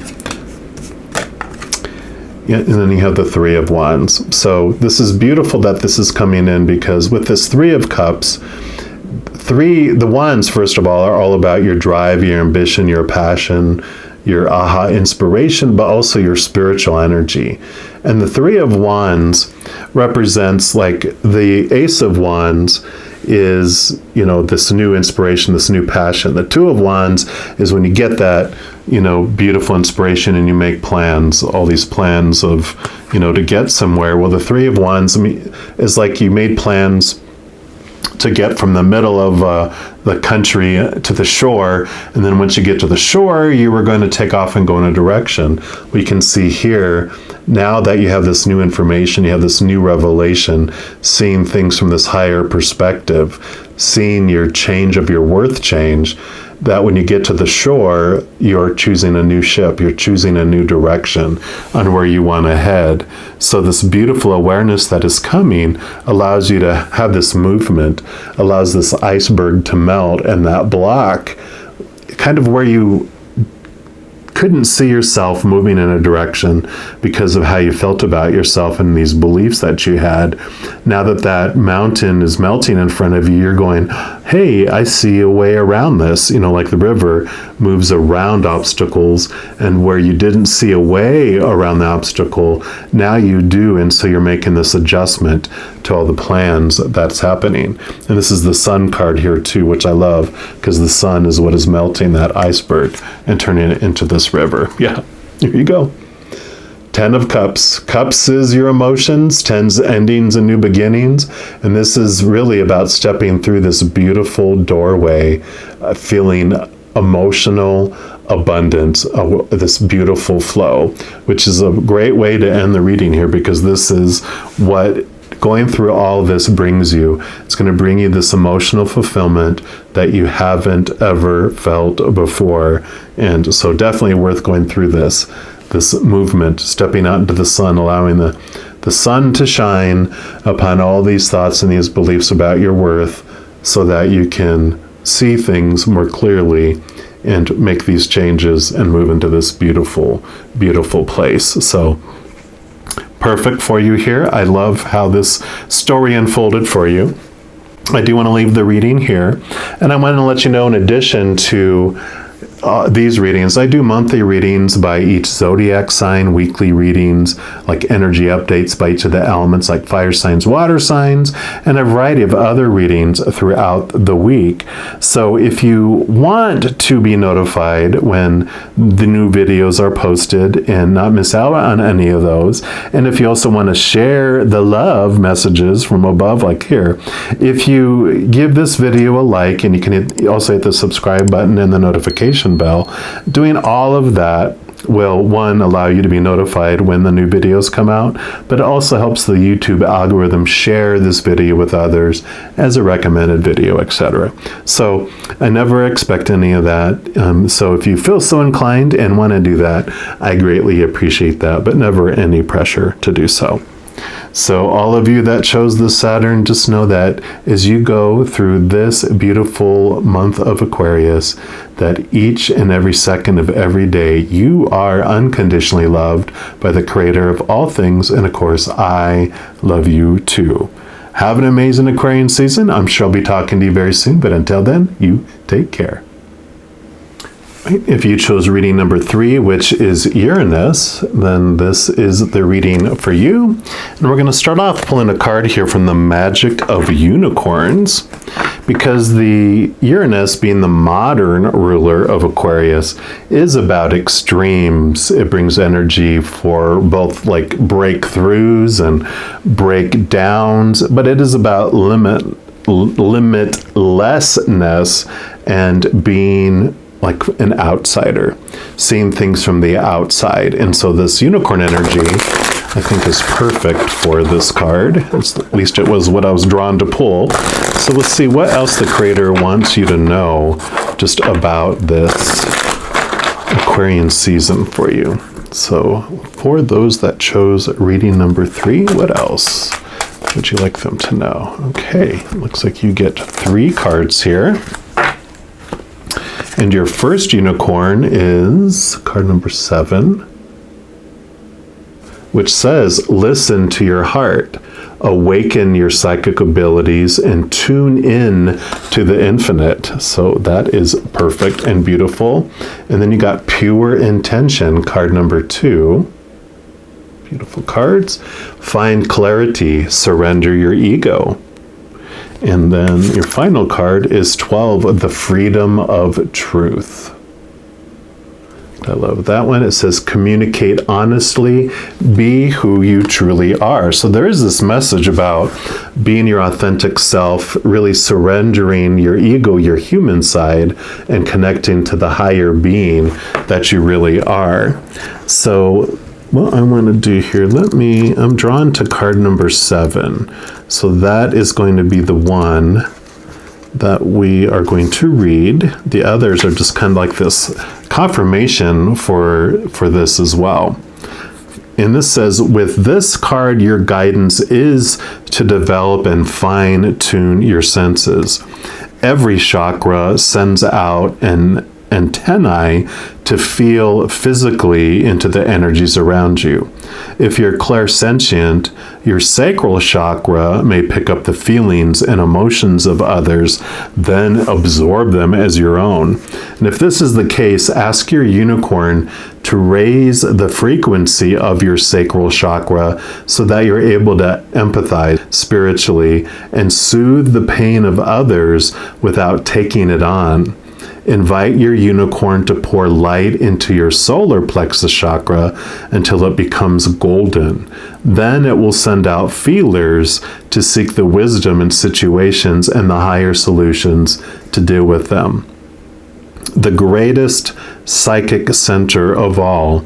Yeah, and then you have the Three of Wands. So this is beautiful that this is coming in, because with this Three of Cups, the wands, first of all, are all about your drive, your ambition, your passion, your aha inspiration, but also your spiritual energy. And the Three of Wands represents, like, the Ace of Wands is, this new inspiration, this new passion. The Two of Wands is when you get that, beautiful inspiration and you make plans, all these plans of, to get somewhere. Well, the Three of Wands is like you made plans to get from the middle of the country to the shore, and then once you get to the shore, you were going to take off and go in a direction. We can see here, now that you have this new information, you have this new revelation, seeing things from this higher perspective, seeing your change of your worth change, that when you get to the shore, you're choosing a new ship, you're choosing a new direction on where you want to head. So this beautiful awareness that is coming allows you to have this movement, allows this iceberg to melt, and that block, kind of where you couldn't see yourself moving in a direction because of how you felt about yourself and these beliefs that you had. Now that mountain is melting in front of you, you're going, hey, I see a way around this. Like the river moves around obstacles, and where you didn't see a way around the obstacle, now you do. And so you're making this adjustment to all the plans that's happening. And this is the Sun card here too, which I love, because the sun is what is melting that iceberg and turning it into this river. Yeah, here you go. 10 of Cups. Cups is your emotions, 10's endings and new beginnings. And this is really about stepping through this beautiful doorway, feeling emotional abundance, this beautiful flow, which is a great way to end the reading here, because this is what going through all this brings you. It's going to bring you this emotional fulfillment that you haven't ever felt before. And so definitely worth going through this movement, stepping out into the sun, allowing the sun to shine upon all these thoughts and these beliefs about your worth, so that you can see things more clearly and make these changes and move into this beautiful, beautiful place. So perfect for you here. I love how this story unfolded for you. I do want to leave the reading here, and I want to let you know, in addition to these readings, I do monthly readings by each zodiac sign, weekly readings like energy updates by each of the elements like fire signs, water signs, and a variety of other readings throughout the week. So if you want to be notified when the new videos are posted and not miss out on any of those, and if you also want to share the love messages from above like here, if you give this video a like, and you can also hit the subscribe button and the notification bell, doing all of that will, one, allow you to be notified when the new videos come out, but it also helps the YouTube algorithm share this video with others as a recommended video, etc. So I never expect any of that. So if you feel so inclined and want to do that, I greatly appreciate that, but never any pressure to do so. So all of you that chose the Saturn, just know that as you go through this beautiful month of Aquarius, that each and every second of every day, you are unconditionally loved by the Creator of all things. And of course, I love you too. Have an amazing Aquarian season. I'm sure I'll be talking to you very soon. But until then, you take care. If you chose reading number 3, which is Uranus, then this is the reading for you. And we're going to start off pulling a card here from the Magic of Unicorns, because the Uranus, being the modern ruler of Aquarius, is about extremes. It brings energy for both like breakthroughs and breakdowns, but it is about limitlessness and being like an outsider, seeing things from the outside. And so this unicorn energy, I think, is perfect for this card. At least it was what I was drawn to pull. So let's see what else the Creator wants you to know just about this Aquarian season for you. So for those that chose reading number 3, what else would you like them to know? Okay, looks like you get 3 cards here. And your first unicorn is card number 7, which says, listen to your heart, awaken your psychic abilities, and tune in to the infinite. So that is perfect and beautiful. And then you got pure intention, card number 2. Beautiful cards. Find clarity, surrender your ego. And then your final card is 12, the freedom of truth. I love that one. It says, communicate honestly, be who you truly are. So there is this message about being your authentic self, really surrendering your ego, your human side, and connecting to the higher being that you really are. So what I want to do here, I'm drawn to card number 7. So that is going to be the one that we are going to read. The others are just kind of like this confirmation for this as well. And this says, with this card, your guidance is to develop and fine-tune your senses. Every chakra sends out an antennae to feel physically into the energies around you. If you're clairsentient, your sacral chakra may pick up the feelings and emotions of others, then absorb them as your own. And if this is the case, ask your unicorn to raise the frequency of your sacral chakra so that you're able to empathize spiritually and soothe the pain of others without taking it on. Invite your unicorn to pour light into your solar plexus chakra until it becomes golden. Then it will send out feelers to seek the wisdom in situations and the higher solutions to deal with them. The greatest psychic center of all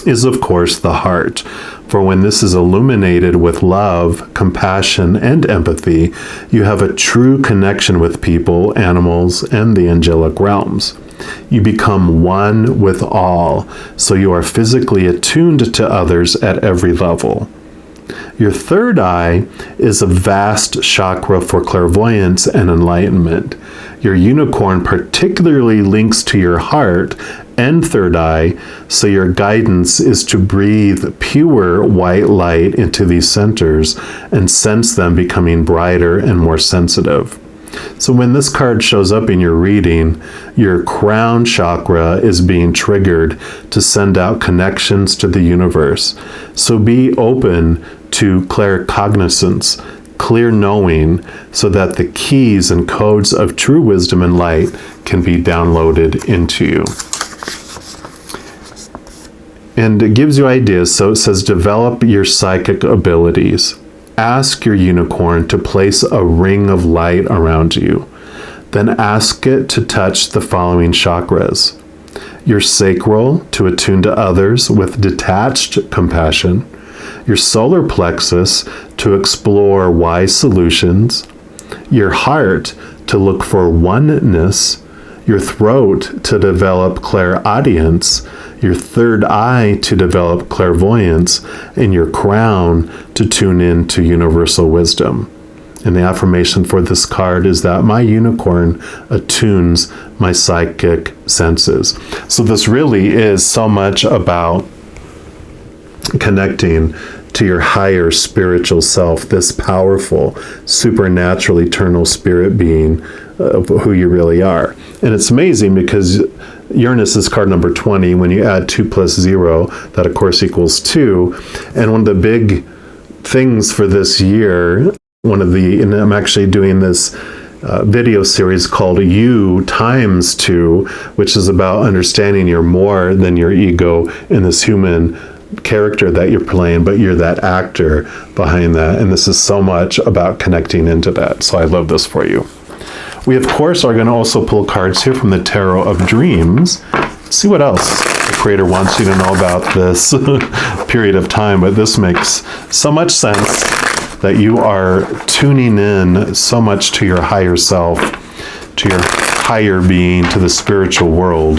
is, of course, the heart. For when this is illuminated with love, compassion, and empathy, you have a true connection with people, animals, and the angelic realms. You become one with all, so you are physically attuned to others at every level. Your third eye is a vast chakra for clairvoyance and enlightenment. Your unicorn particularly links to your heart and third eye, so your guidance is to breathe pure white light into these centers and sense them becoming brighter and more sensitive. So when this card shows up in your reading, your crown chakra is being triggered to send out connections to the universe. So be open to claircognizance, clear knowing, so that the keys and codes of true wisdom and light can be downloaded into you. And it gives you ideas. So it says, develop your psychic abilities. Ask your unicorn to place a ring of light around you. Then ask it to touch the following chakras: your sacral, to attune to others with detached compassion; your solar plexus, to explore wise solutions; your heart, to look for oneness; your throat, to develop clairaudience; your third eye, to develop clairvoyance; and your crown, to tune in to universal wisdom. And the affirmation for this card is that my unicorn attunes my psychic senses. So this really is so much about connecting to your higher spiritual self, this powerful, supernatural, eternal spirit being of who you really are. And it's amazing because Uranus is card number 20. When you add 2 plus 0, that of course equals 2. And one of the big things for this year, and I'm actually doing this video series called You times 2, which is about understanding you're more than your ego in this human character that you're playing, but you're that actor behind that. And this is so much about connecting into that. So I love this for you. We, of course, are going to also pull cards here from the Tarot of Dreams. See what else the Creator wants you to know about this period of time. But this makes so much sense that you are tuning in so much to your higher self, to your higher being, to the spiritual world,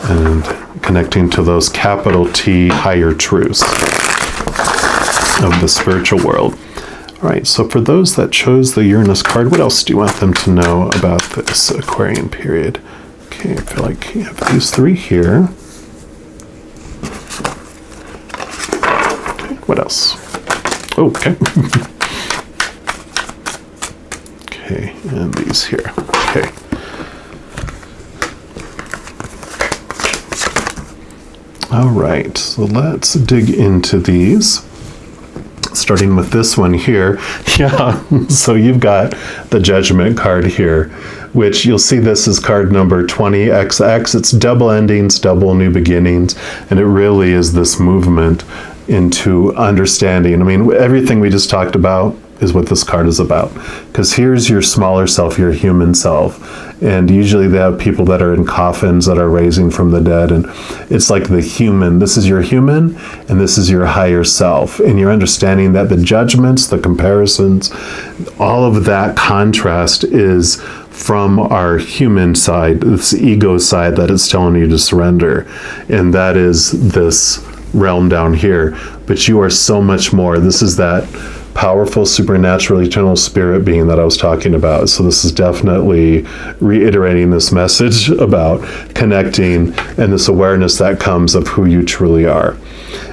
and connecting to those capital T higher truths of the spiritual world. All right, so for those that chose the Uranus card, what else do you want them to know about this Aquarian period? Okay, I feel like you have these 3 here. Okay, what else? Okay. Okay, and these here. Okay. All right, so let's dig into these. Starting with this one here. Yeah, so you've got the Judgment card here, which you'll see this is card number 20XX. It's double endings, double new beginnings, and it really is this movement into understanding. I mean, everything we just talked about is what this card is about. Because here's your smaller self, your human self. And usually they have people that are in coffins that are raising from the dead. And it's like the human. This is your human, and this is your higher self. And you're understanding that the judgments, the comparisons, all of that contrast is from our human side, this ego side that is telling you to surrender. And that is this realm down here. But you are so much more. This is that powerful, supernatural, eternal spirit being that I was talking about. So this is definitely reiterating this message about connecting and this awareness that comes of who you truly are.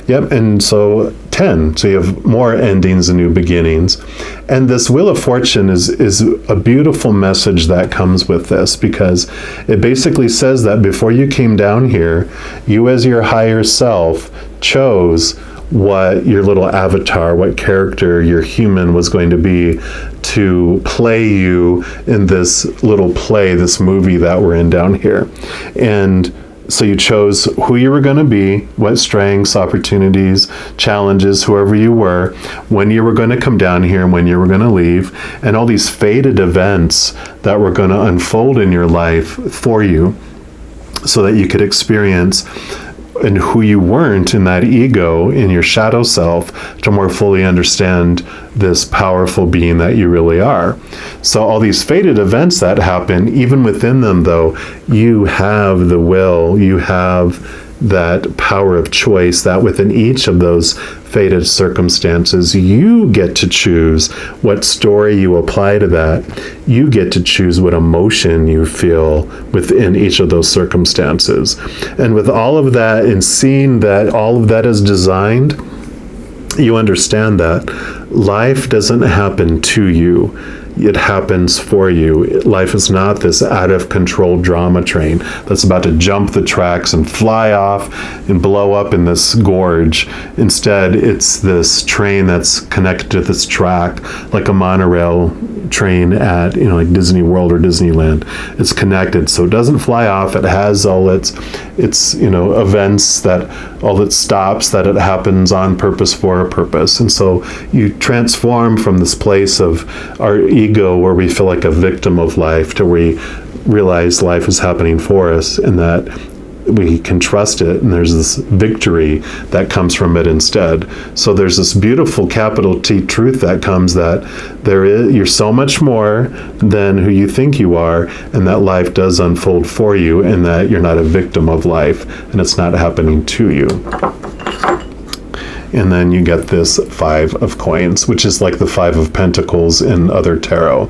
Yep, and so 10. So you have more endings and new beginnings. And this Wheel of Fortune is a beautiful message that comes with this, because it basically says that before you came down here, you as your higher self chose what your little avatar, what character your human was going to be to play you in this little play, this movie that we're in down here. And so you chose who you were going to be, what strengths, opportunities, challenges, whoever you were, when you were going to come down here and when you were going to leave, and all these fated events that were going to unfold in your life for you so that you could experience and who you weren't in that ego, in your shadow self, to more fully understand this powerful being that you really are. So all these fated events that happen, even within them though, you have the will, you have that power of choice, that within each of those fated circumstances, you get to choose what story you apply to that. You get to choose what emotion you feel within each of those circumstances. And with all of that, and seeing that all of that is designed, you understand that life doesn't happen to you. It happens for you. Life is not this out of control drama train that's about to jump the tracks and fly off and blow up in this gorge. Instead, it's this train that's connected to this track, like a monorail train at, like Disney World or Disneyland. It's connected, so it doesn't fly off. It has all its events, that all its stops, that it happens on purpose for a purpose. And so you transform from this place of our ego, where we feel like a victim of life, to where we realize life is happening for us and that we can trust it, and there's this victory that comes from it instead. So there's this beautiful capital T truth that comes, that you're so much more than who you think you are, and that life does unfold for you, and that you're not a victim of life, and it's not happening to you. And then you get this 5 of coins, which is like the 5 of pentacles in other tarot.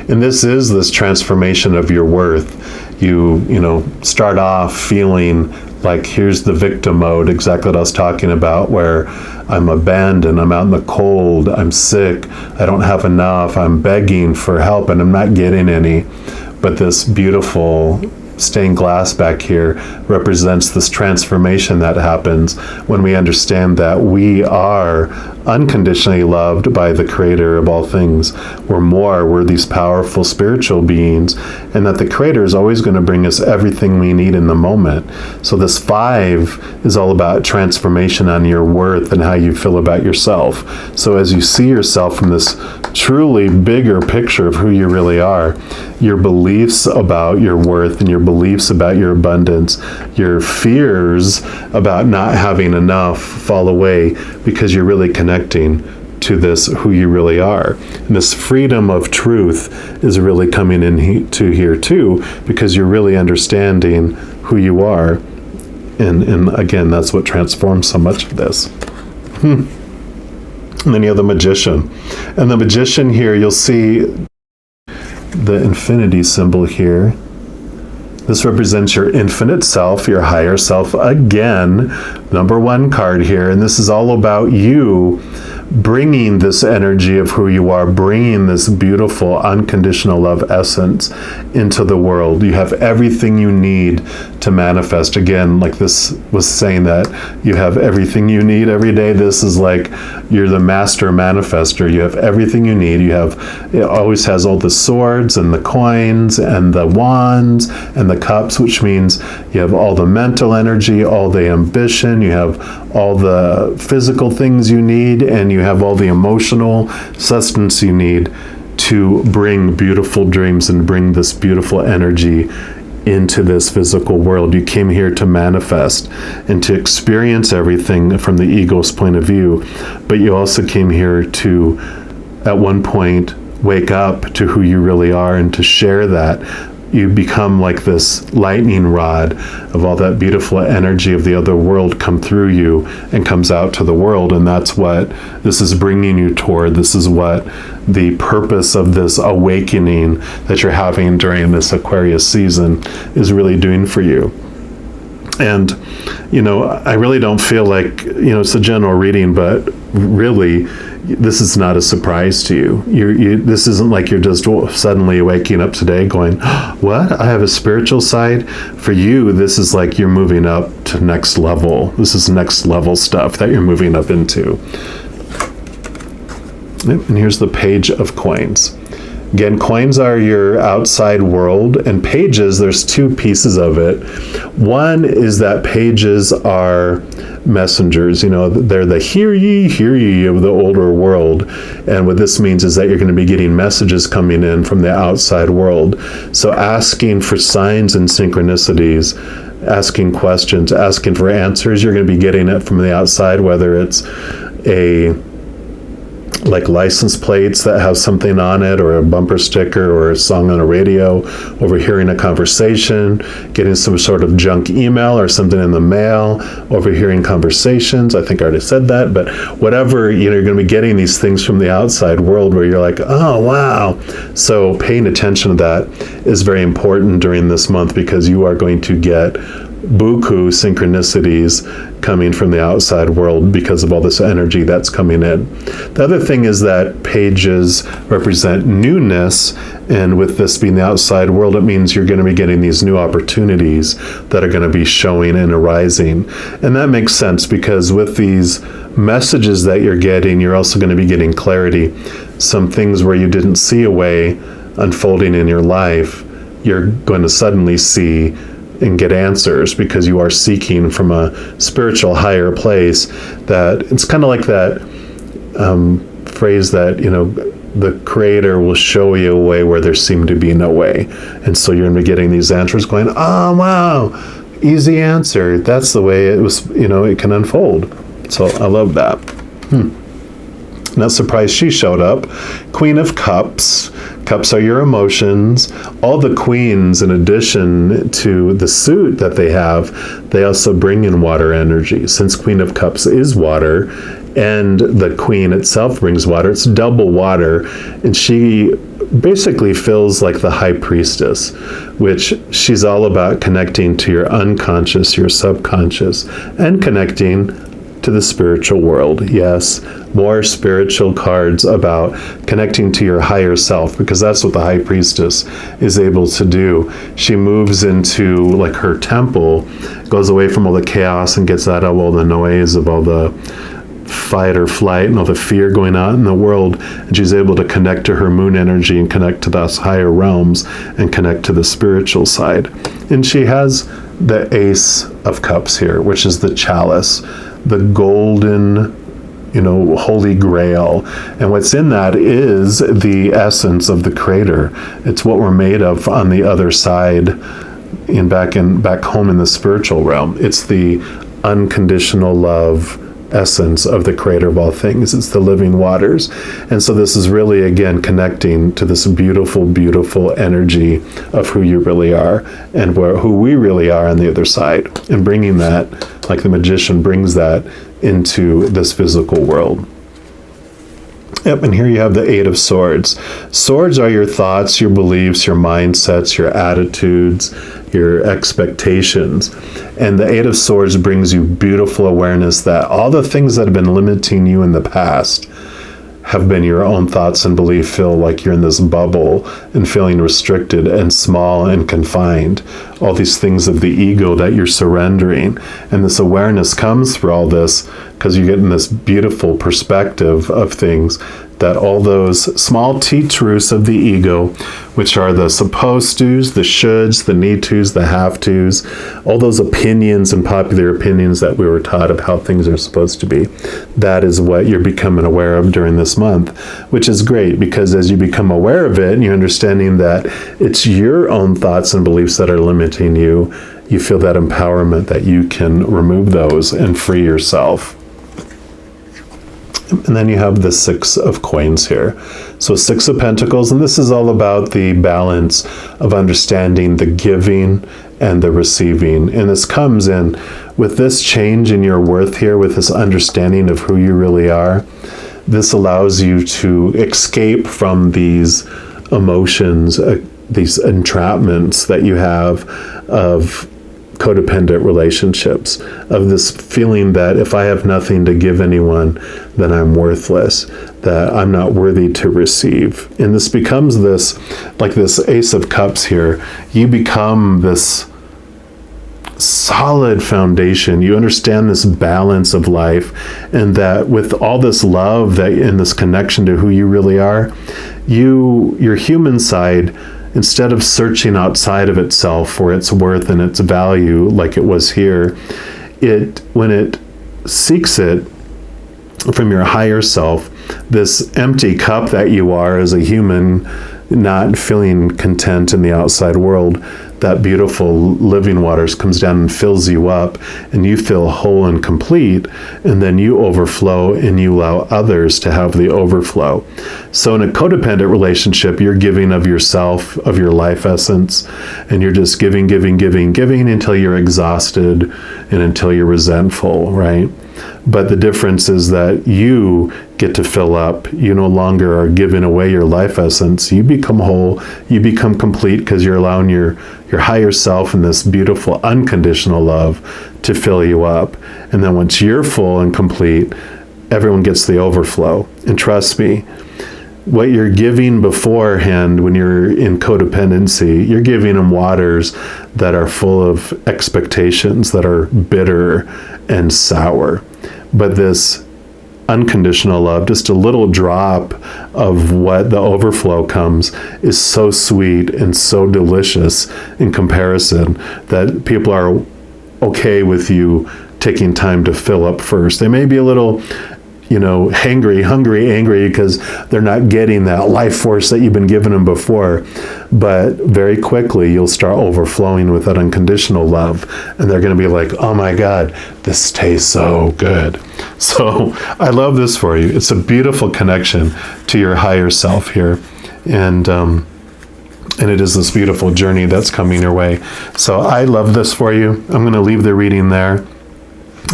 And this is this transformation of your worth. You start off feeling like, here's the victim mode, exactly what I was talking about, where I'm abandoned, I'm out in the cold, I'm sick, I don't have enough, I'm begging for help and I'm not getting any. But this beautiful stained glass back here represents this transformation that happens when we understand that we are unconditionally loved by the Creator of all things. We're these powerful spiritual beings, and that the Creator is always going to bring us everything we need in the moment. So this 5 is all about transformation on your worth and how you feel about yourself. So as you see yourself from this truly bigger picture of who you really are, your beliefs about your worth and your beliefs about your abundance, your fears about not having enough fall away, because you're really connecting to this who you really are. And this freedom of truth is really coming into here too, because you're really understanding who you are. And again, that's what transforms so much of this. And then you have the Magician. And the Magician here, you'll see the infinity symbol here. This represents your infinite self, your higher self. Again, number 1 card here. And this is all about you bringing this energy of who you are, bringing this beautiful unconditional love essence into the world. You have everything you need to manifest. Again, like this was saying, that you have everything you need every day. This is like you're the master manifester. You have everything you need. It always has all the swords and the coins and the wands and the cups, which means you have all the mental energy, all the ambition, you have all the physical things you need, and you have all the emotional sustenance you need to bring beautiful dreams and bring this beautiful energy into this physical world. You came here to manifest and to experience everything from the ego's point of view, but you also came here to, at one point, wake up to who you really are and to share that. You become like this lightning rod of all that beautiful energy of the other world come through you and comes out to the world. And that's what this is bringing you toward. This is what the purpose of this awakening that you're having during this Aquarius season is really doing for you. And, I really don't feel like, it's a general reading, but really, this is not a surprise to you. This isn't like you're just suddenly waking up today going, what? I have a spiritual side? For you, this is like you're moving up to next level. This is next level stuff that you're moving up into. And here's the Page of Coins. Again, coins are your outside world, and pages, there's 2 pieces of it. One is that pages are messengers. They're the hear ye of the older world. And what this means is that you're going to be getting messages coming in from the outside world. So asking for signs and synchronicities, asking questions, asking for answers, you're going to be getting it from the outside, whether it's a like license plates that have something on it, or a bumper sticker, or a song on a radio, overhearing a conversation, getting some sort of junk email or something in the mail, overhearing conversations. I think I already said that, but whatever, you're going to be getting these things from the outside world where you're like, oh, wow. So paying attention to that is very important during this month, because you are going to get buku synchronicities coming from the outside world because of all this energy that's coming in. The other thing is that pages represent newness, and with this being the outside world, it means you're going to be getting these new opportunities that are going to be showing and arising. And that makes sense, because with these messages that you're getting, you're also going to be getting clarity. Some things where you didn't see a way unfolding in your life, you're going to suddenly see and get answers, because you are seeking from a spiritual higher place. That it's kind of like that phrase that, the Creator will show you a way where there seemed to be no way. And so you're going to be getting these answers going, oh, wow, easy answer. That's the way it was, it can unfold. So I love that. Not surprised she showed up. Queen of Cups. Cups are your emotions. All the queens, in addition to the suit that they have, they also bring in water energy. Since Queen of Cups is water, and the queen itself brings water, it's double water. And she basically feels like the high priestess, which she's all about connecting to your unconscious, your subconscious, and connecting to the spiritual world. Yes, more spiritual cards about connecting to your higher self, because that's what the high priestess is able to do. She moves into like her temple, goes away from all the chaos and gets out of all the noise of all the fight or flight and all the fear going on in the world, and she's able to connect to her moon energy and connect to those higher realms and connect to the spiritual side. And she has the Ace of Cups here, which is the chalice, the golden, holy grail. And what's in that is the essence of the Creator. It's what we're made of on the other side, back home in the spiritual realm. It's the unconditional love essence of the Creator of all things. It's the living waters. And so this is really, again, connecting to this beautiful, beautiful energy of who you really are, and who we really are on the other side, and bringing that, like the magician brings that into this physical world. Yep, and here you have the Eight of Swords. Swords are your thoughts, your beliefs, your mindsets, your attitudes, your expectations. And the Eight of Swords brings you beautiful awareness that all the things that have been limiting you in the past have been your own thoughts and belief. Feel like you're in this bubble and feeling restricted and small and confined. All these things of the ego that you're surrendering. And this awareness comes through all this, because you're getting this beautiful perspective of things, that all those small T-truths of the ego, which are the supposed tos, the shoulds, the need tos, the have tos, all those opinions and popular opinions that we were taught of how things are supposed to be, that is what you're becoming aware of during this month, which is great, because as you become aware of it and you're understanding that it's your own thoughts and beliefs that are limiting you, you feel that empowerment that you can remove those and free yourself. And then you have the Six of Coins here. So Six of Pentacles, and this is all about the balance of understanding the giving and the receiving. And this comes in with this change in your worth here, with this understanding of who you really are. This allows you to escape from these emotions, these entrapments that you have of codependent relationships, of this feeling that if I have nothing to give anyone, then I'm worthless, that I'm not worthy to receive. And this becomes this, like this Ace of Cups here, you become this solid foundation. You understand this balance of life, and that with all this love that in this connection to who you really are, your human side, instead of searching outside of itself for its worth and its value like it was here, when it seeks it from your higher self, this empty cup that you are as a human, not feeling content in the outside world, that beautiful living waters comes down and fills you up, and you feel whole and complete, and then you overflow and you allow others to have the overflow. So in a codependent relationship, you're giving of yourself, of your life essence, and you're just giving until you're exhausted and until you're resentful, right? But the difference is that you get to fill up. You no longer are giving away your life essence. You become whole. You become complete because you're allowing your higher self and this beautiful unconditional love to fill you up. And then once you're full and complete, everyone gets the overflow. And trust me, what you're giving beforehand when you're in codependency, you're giving them waters that are full of expectations, that are bitter and sour. But this unconditional love, just a little drop of what the overflow comes, is so sweet and so delicious in comparison that people are okay with you taking time to fill up first. They may be a little hungry, angry because they're not getting that life force that you've been giving them before. But very quickly, you'll start overflowing with that unconditional love. And they're going to be like, oh my God, this tastes so good. So I love this for you. It's a beautiful connection to your higher self here. And it is this beautiful journey that's coming your way. So I love this for you. I'm going to leave the reading there.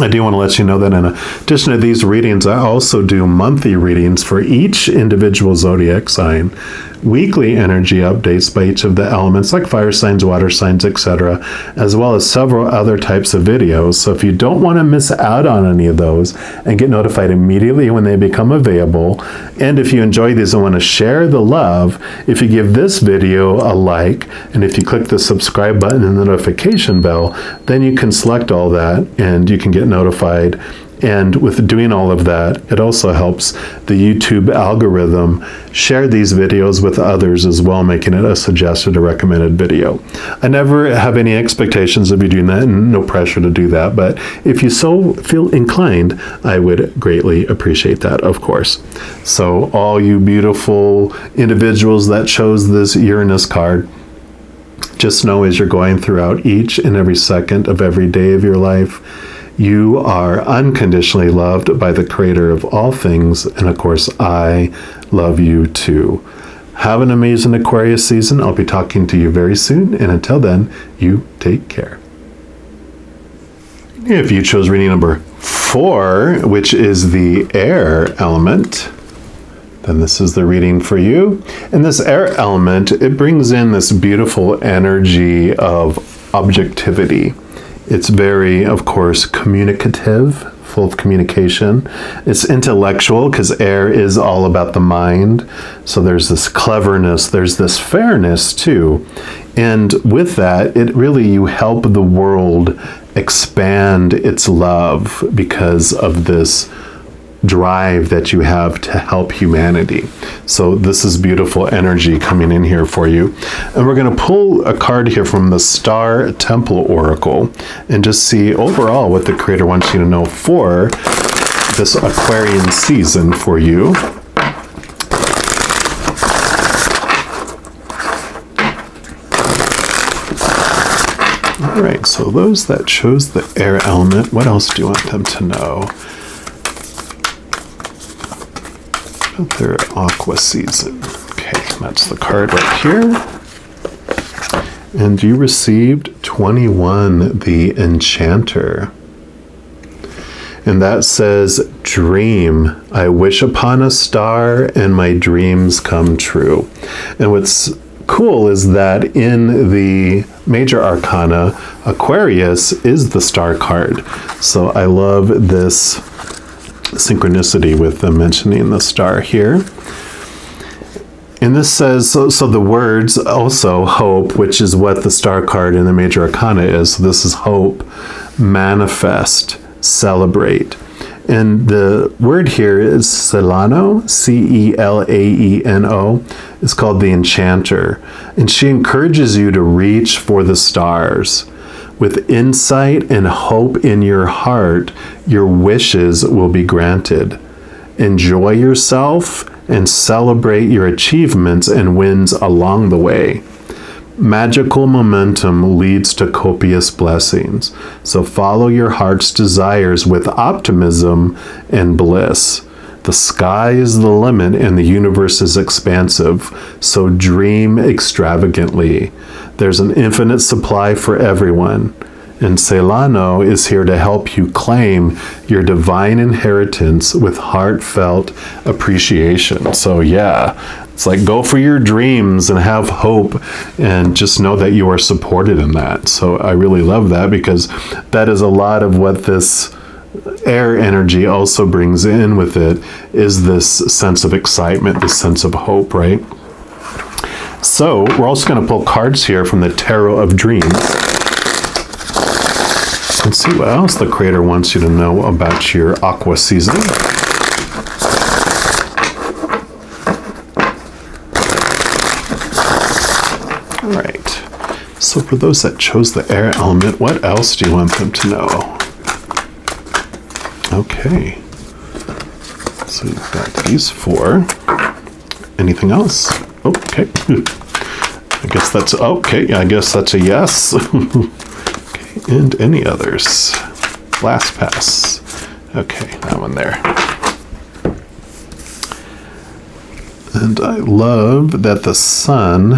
I do want to let you know that in addition to these readings, I also do monthly readings for each individual zodiac sign, weekly energy updates by each of the elements like fire signs, water signs, etc., as well as several other types of videos. So if you don't want to miss out on any of those and get notified immediately when they become available, and if you enjoy these and want to share the love, if you give this video a like, and if you click the subscribe button and the notification bell, then you can select all that and you can get notified. And with doing all of that, it also helps the YouTube algorithm share these videos with others as well, making it a suggested or recommended video. I never have any expectations of you doing that, and no pressure to do that. But if you so feel inclined, I would greatly appreciate that, of course. So all you beautiful individuals that chose this Uranus card, just know as you're going throughout each and every second of every day of your life, you are unconditionally loved by the creator of all things. And of course, I love you too. Have an amazing Aquarius season. I'll be talking to you very soon. And until then, you take care. If you chose reading number 4, which is the air element, then this is the reading for you. And this air element, it brings in this beautiful energy of objectivity. It's very, of course, communicative, full of communication. It's intellectual because air is all about the mind. So there's this cleverness, there's this fairness too. And with that, you help the world expand its love because of this drive that you have to help humanity. So this is beautiful energy coming in here for you. And we're going to pull a card here from the Star Temple Oracle and just see overall what the creator wants you to know for this Aquarian season for you. All right, so those that chose the air element, what else do you want them to know? Their aqua season. Okay, that's the card right here. And you received 21, the Enchanter. And that says, dream. I wish upon a star and my dreams come true. And what's cool is that in the major arcana, Aquarius is the star card. So I love this synchronicity with them mentioning the star here. And this says, so the words also hope, which is what the star card in the major arcana is. So this is hope, manifest, celebrate. And the word here is Celano, C-E-L-A-E-N-O. It's called the Enchanter. And she encourages you to reach for the stars. With insight and hope in your heart, your wishes will be granted. Enjoy yourself and celebrate your achievements and wins along the way. Magical momentum leads to copious blessings. So follow your heart's desires with optimism and bliss. The sky is the limit and the universe is expansive, so dream extravagantly. There's an infinite supply for everyone. And Celano is here to help you claim your divine inheritance with heartfelt appreciation. So yeah, it's like go for your dreams and have hope and just know that you are supported in that. So I really love that, because that is a lot of what this air energy also brings in with it, is this sense of excitement, this sense of hope, right? So we're also going to pull cards here from the Tarot of Dreams. Let's see what else the Creator wants you to know about your Aqua season. All right. So for those that chose the air element, what else do you want them to know? Okay. So you've got these four. Anything else? Okay. I guess that's okay. I guess that's a yes. And any others? Last pass. Okay, that one there. And I love that the sun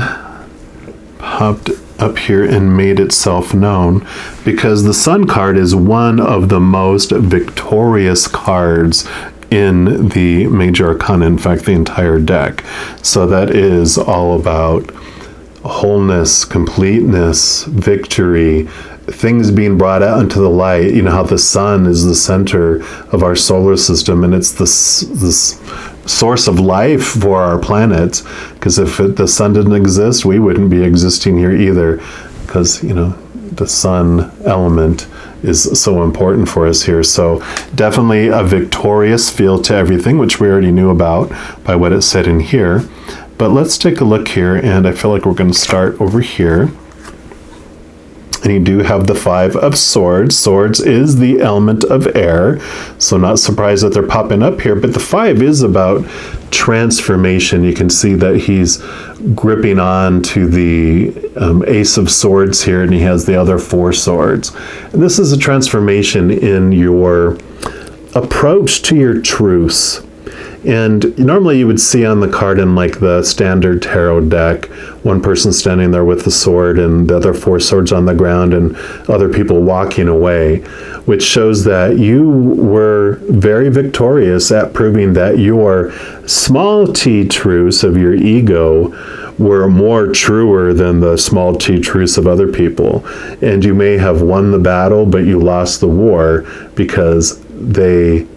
popped up here and made itself known, because the sun card is one of the most victorious cards in the Major Arcana, in fact, the entire deck. So that is all about wholeness, completeness, victory, things being brought out into the light. You know how the sun is the center of our solar system, and it's this source of life for our planet, because if the sun didn't exist, we wouldn't be existing here either, because, you know, the sun element is so important for us here. So definitely a victorious feel to everything, which we already knew about by what it said in here. But let's take a look here, and I feel like we're going to start over here. And you do have the Five of Swords. Swords is the element of air, so not surprised that they're popping up here. But the five is about transformation. You can see that he's gripping on to the Ace of Swords here, and he has the other four swords. And this is a transformation in your approach to your truths. And normally you would see on the card in like the standard tarot deck, one person standing there with the sword and the other four swords on the ground and other people walking away, which shows that you were very victorious at proving that your small t truths of your ego were more truer than the small t truths of other people. And you may have won the battle, but you lost the war because they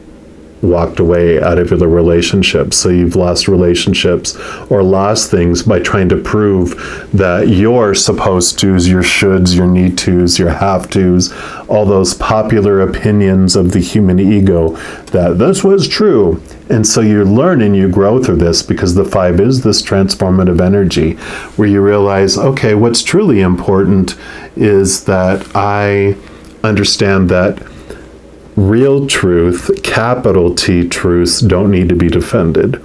walked away out of the relationships. So you've lost relationships or lost things by trying to prove that your supposed tos, your shoulds, your need tos, your have tos, all those popular opinions of the human ego, that this was true. And so you learn and you grow through this, because the five is this transformative energy where you realize, okay, what's truly important is that I understand that real truth, capital T truths, don't need to be defended.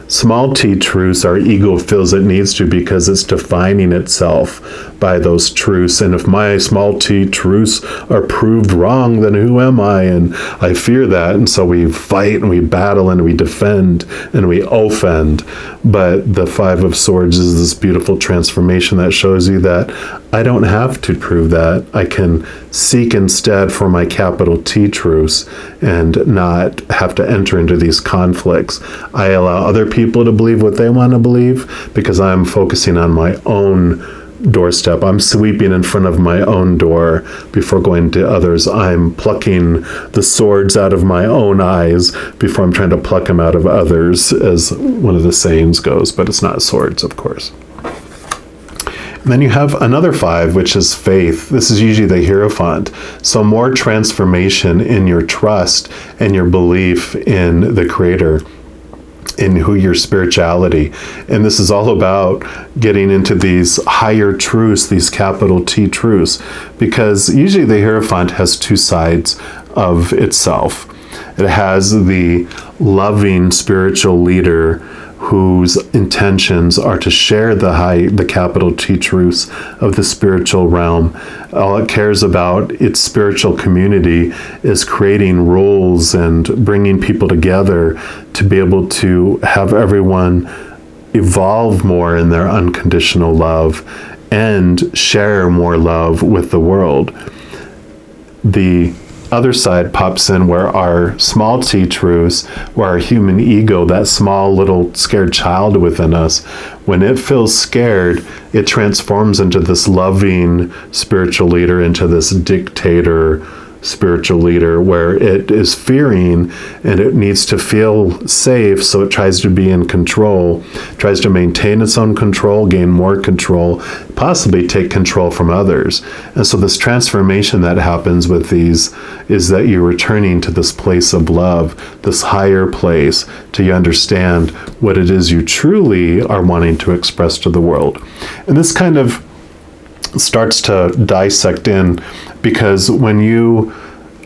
Small t truths, our ego feels it needs to, because it's defining itself by those truths. And if my small t truths are proved wrong, then who am I? And I fear that. And so we fight and we battle and we defend and we offend. But the Five of Swords is this beautiful transformation that shows you that I don't have to prove that. I can seek instead for my capital T truths and not have to enter into these conflicts. I allow other people to believe what they want to believe because I'm focusing on my own doorstep. I'm sweeping in front of my own door before going to others. I'm plucking the swords out of my own eyes before I'm trying to pluck them out of others, as one of the sayings goes, but it's not swords, of course. And then you have another five, which is faith. This is usually the Hierophant. So more transformation in your trust and your belief in the Creator, in who your spirituality. And this is all about getting into these higher truths, these capital T truths, because usually the Hierophant has two sides of itself. It has the loving spiritual leader whose intentions are to share the capital T truths of the spiritual realm. All it cares about its spiritual community is creating rules and bringing people together to be able to have everyone evolve more in their unconditional love and share more love with the world. The other side pops in where our small T truths, where our human ego, that small little scared child within us, when it feels scared, it transforms into this loving spiritual leader, into this dictator spiritual leader, where it is fearing and it needs to feel safe, so it tries to be in control, tries to maintain its own control, gain more control, possibly take control from others. And so this transformation that happens with these is that you're returning to this place of love, this higher place, till you understand what it is you truly are wanting to express to the world. And this kind of starts to dissect in, because when you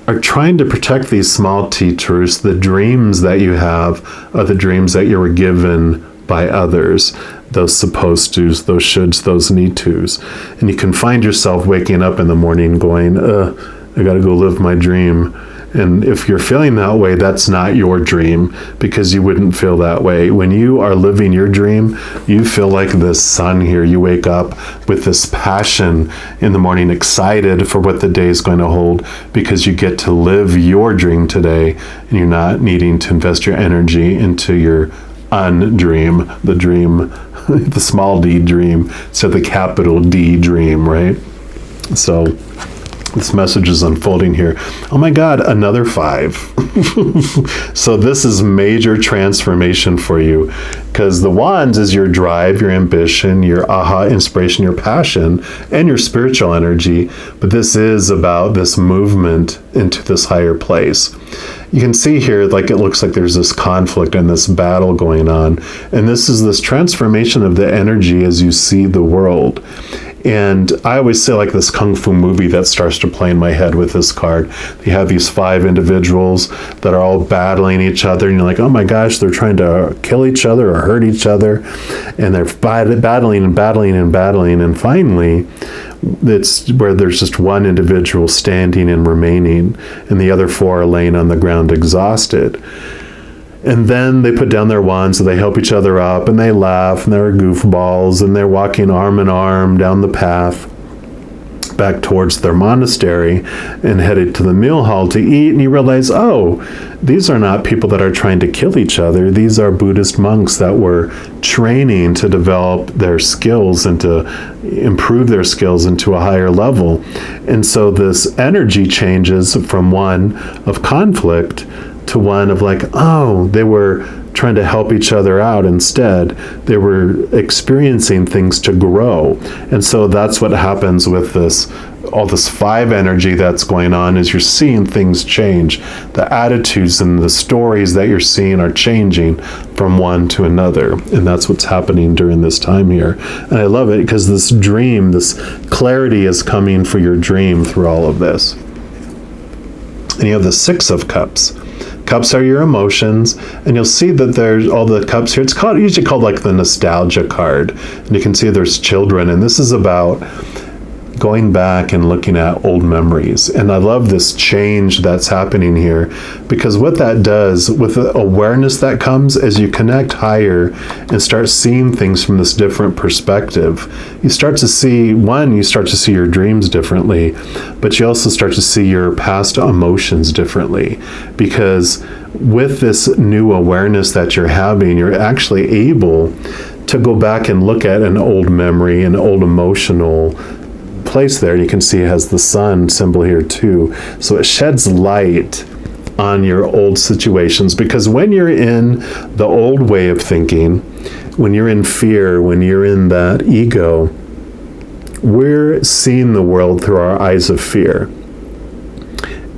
are trying to protect these small T truths, the dreams that you have are the dreams that you were given by others, those supposed tos, those shoulds, those need tos. And you can find yourself waking up in the morning going, I gotta go live my dream. And if you're feeling that way, that's not your dream, because you wouldn't feel that way. When you are living your dream, you feel like this sun here. You wake up with this passion in the morning, excited for what the day is going to hold, because you get to live your dream today, and you're not needing to invest your energy into your undream, the dream, the small d dream, so the capital D dream, right? So this message is unfolding here. Oh my God, another 5. So this is major transformation for you, because the wands is your drive, your ambition, your aha inspiration, your passion, and your spiritual energy. But this is about this movement into this higher place. You can see here, like, it looks like there's this conflict and this battle going on. And this is this transformation of the energy as you see the world. And I always say, like, this kung fu movie that starts to play in my head with this card. You have these 5 individuals that are all battling each other, and you're like, oh my gosh, they're trying to kill each other or hurt each other, and they're battling and battling and battling, and finally it's where there's just one individual standing and remaining, and the other 4 are laying on the ground exhausted. And then they put down their wands, so they help each other up, and they laugh, and they're goofballs, and they're walking arm in arm down the path back towards their monastery and headed to the meal hall to eat. And you realize, oh, these are not people that are trying to kill each other. These are Buddhist monks that were training to develop their skills and to improve their skills into a higher level. And so this energy changes from one of conflict to one of like, oh, they were trying to help each other out instead. They were experiencing things to grow. And so that's what happens with this, all this 5 energy that's going on, is you're seeing things change. The attitudes and the stories that you're seeing are changing from one to another. And that's what's happening during this time here. And I love it, because this dream, this clarity is coming for your dream through all of this. And you have the 6 of Cups. Cups are your emotions, and you'll see that there's all the cups here. It's usually called like the nostalgia card, and you can see there's children, and this is about going back and looking at old memories. And I love this change that's happening here, because what that does with the awareness that comes as you connect higher and start seeing things from this different perspective, you start to see, you start to see your dreams differently, but you also start to see your past emotions differently, because with this new awareness that you're having, you're actually able to go back and look at an old memory, an old emotional place there. You can see it has the sun symbol here too. So it sheds light on your old situations, because when you're in the old way of thinking, when you're in fear, when you're in that ego, we're seeing the world through our eyes of fear.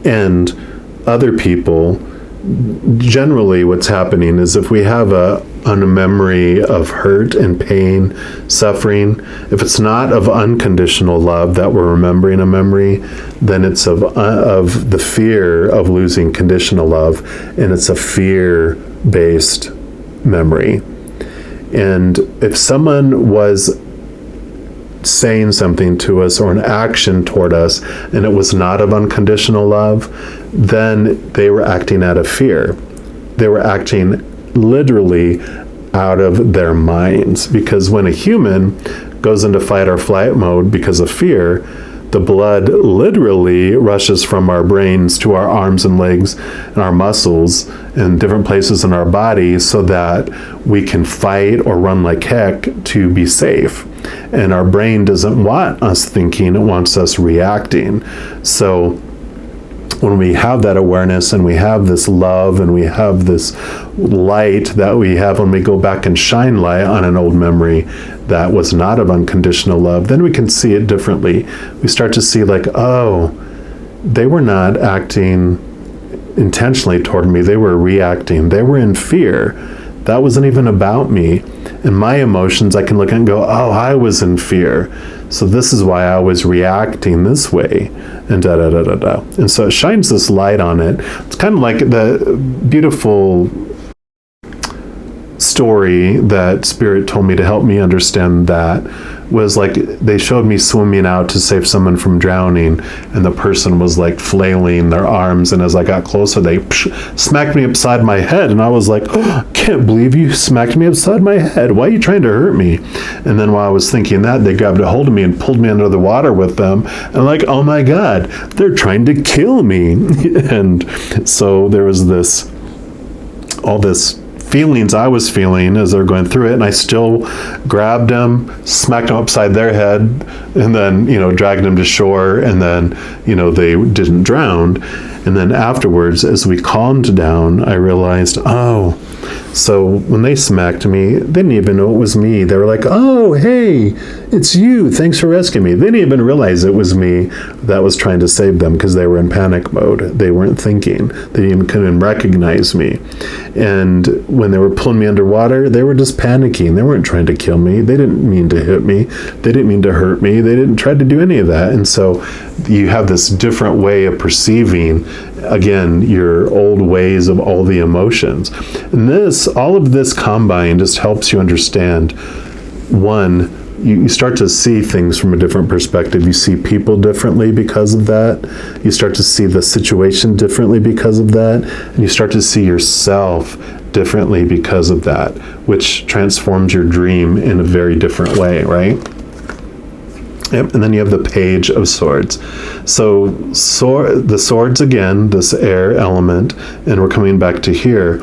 And other people, generally what's happening is, if we have a memory of hurt and pain, suffering, if it's not of unconditional love that we're remembering a memory, then it's of the fear of losing conditional love, and it's a fear-based memory. And if someone was saying something to us or an action toward us and it was not of unconditional love, then they were acting out of fear. They were acting literally out of their minds, because when a human goes into fight or flight mode because of fear, the blood literally rushes from our brains to our arms and legs and our muscles and different places in our body so that we can fight or run like heck to be safe. And our brain doesn't want us thinking, it wants us reacting. So when we have that awareness and we have this love and we have this light that we have when we go back and shine light on an old memory that was not of unconditional love, then we can see it differently. We start to see like, oh, they were not acting intentionally toward me. They were reacting. They were in fear. That wasn't even about me. And my emotions, I can look at and go, oh, I was in fear. So this is why I was reacting this way, and da da da da da. And so it shines this light on it. It's kind of like the beautiful story that Spirit told me to help me understand that was like they showed me swimming out to save someone from drowning, and the person was like flailing their arms, and as I got closer they smacked me upside my head, and I was like, oh, can't believe you smacked me upside my head. Why are you trying to hurt me? And then while I was thinking that, they grabbed a hold of me and pulled me under the water with them, and like, oh my God, they're trying to kill me. And so there was all this feelings I was feeling as they're going through it, and I still grabbed them, smacked them upside their head, and then, dragged them to shore, and then, they didn't drown. And then afterwards, as we calmed down, I realized, oh, so when they smacked me, they didn't even know it was me. They were like, oh, hey, it's you. Thanks for rescuing me. They didn't even realize it was me that was trying to save them because they were in panic mode. They weren't thinking. They couldn't recognize me. And when they were pulling me underwater, they were just panicking. They weren't trying to kill me. They didn't mean to hit me. They didn't mean to hurt me. They didn't try to do any of that. And so you have this different way of perceiving, again, your old ways of all the emotions. And all of this combined just helps you understand, one, you start to see things from a different perspective. You see people differently because of that. You start to see the situation differently because of that. And you start to see yourself differently because of that, which transforms your dream in a very different way, right? Yep. And then you have the Page of Swords. So the swords, again, this air element, and we're coming back to here,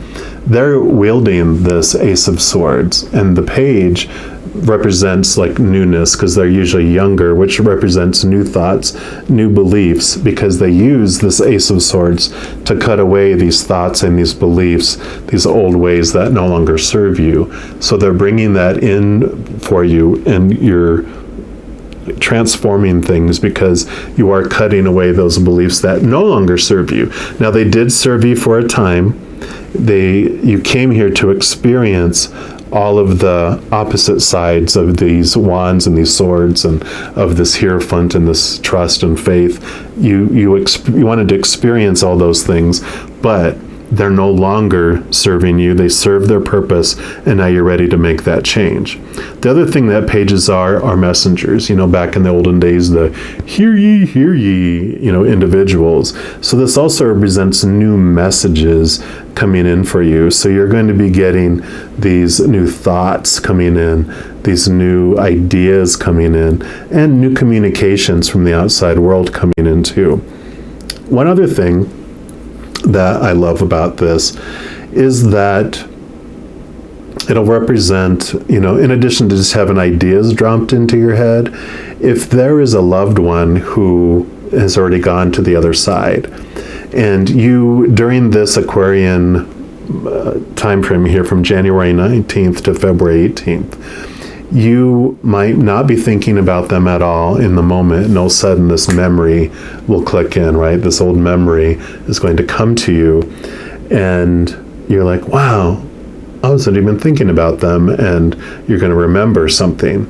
they're wielding this Ace of Swords. And the Page represents like newness, because they're usually younger, which represents new thoughts, new beliefs, because they use this Ace of Swords to cut away these thoughts and these beliefs, these old ways that no longer serve you. So they're bringing that in for you, and you're transforming things because you are cutting away those beliefs that no longer serve you. Now, they did serve you for a time. You came here to experience all of the opposite sides of these wands and these swords and of this Hierophant and this trust and faith. You wanted to experience all those things, but they're no longer serving you. They serve their purpose, and now you're ready to make that change. The other thing that pages are messengers. Back in the olden days, the hear ye, individuals. So this also represents new messages coming in for you. So you're going to be getting these new thoughts coming in, these new ideas coming in, and new communications from the outside world coming in too. One other thing that I love about this is that it'll represent, in addition to just having ideas dropped into your head, if there is a loved one who has already gone to the other side, and you, during this Aquarian time frame here from January 19th to February 18th, you might not be thinking about them at all in the moment, and all of a sudden this memory will click in, right? This old memory is going to come to you, and you're like, wow, I wasn't even thinking about them, and you're going to remember something.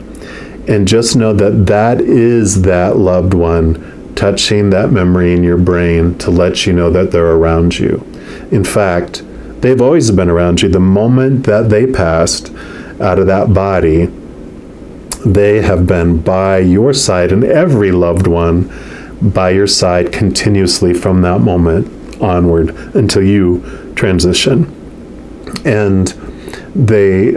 And just know that that is that loved one touching that memory in your brain to let you know that they're around you. In fact, they've always been around you. The moment that they passed, out of that body, they have been by your side, and every loved one by your side continuously from that moment onward until you transition. And they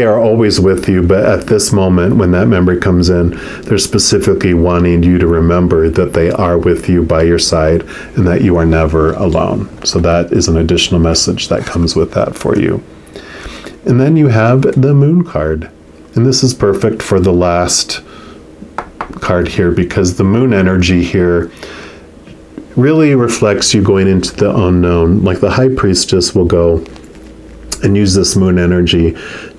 are always with you, but at this moment when that memory comes in, they're specifically wanting you to remember that they are with you by your side and that you are never alone. So that is an additional message that comes with that for you. And then you have the moon card, and this is perfect for the last card here, because the moon energy here really reflects you going into the unknown. Like the high priestess will go and use this moon energy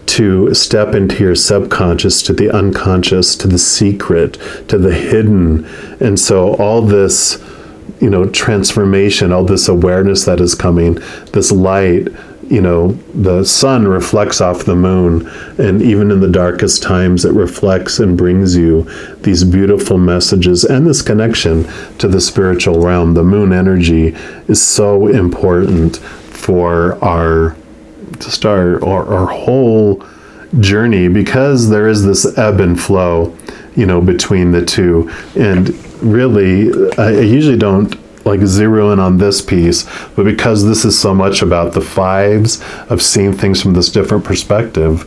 to step into your subconscious, to the unconscious, to the secret, to the hidden. And so all this, transformation, all this awareness that is coming, this light, the sun reflects off the moon, and even in the darkest times it reflects and brings you these beautiful messages and this connection to the spiritual realm. The moon energy is so important for our whole journey, because there is this ebb and flow, between the two. And really, I usually don't zero in on this piece, but because this is so much about the fives of seeing things from this different perspective,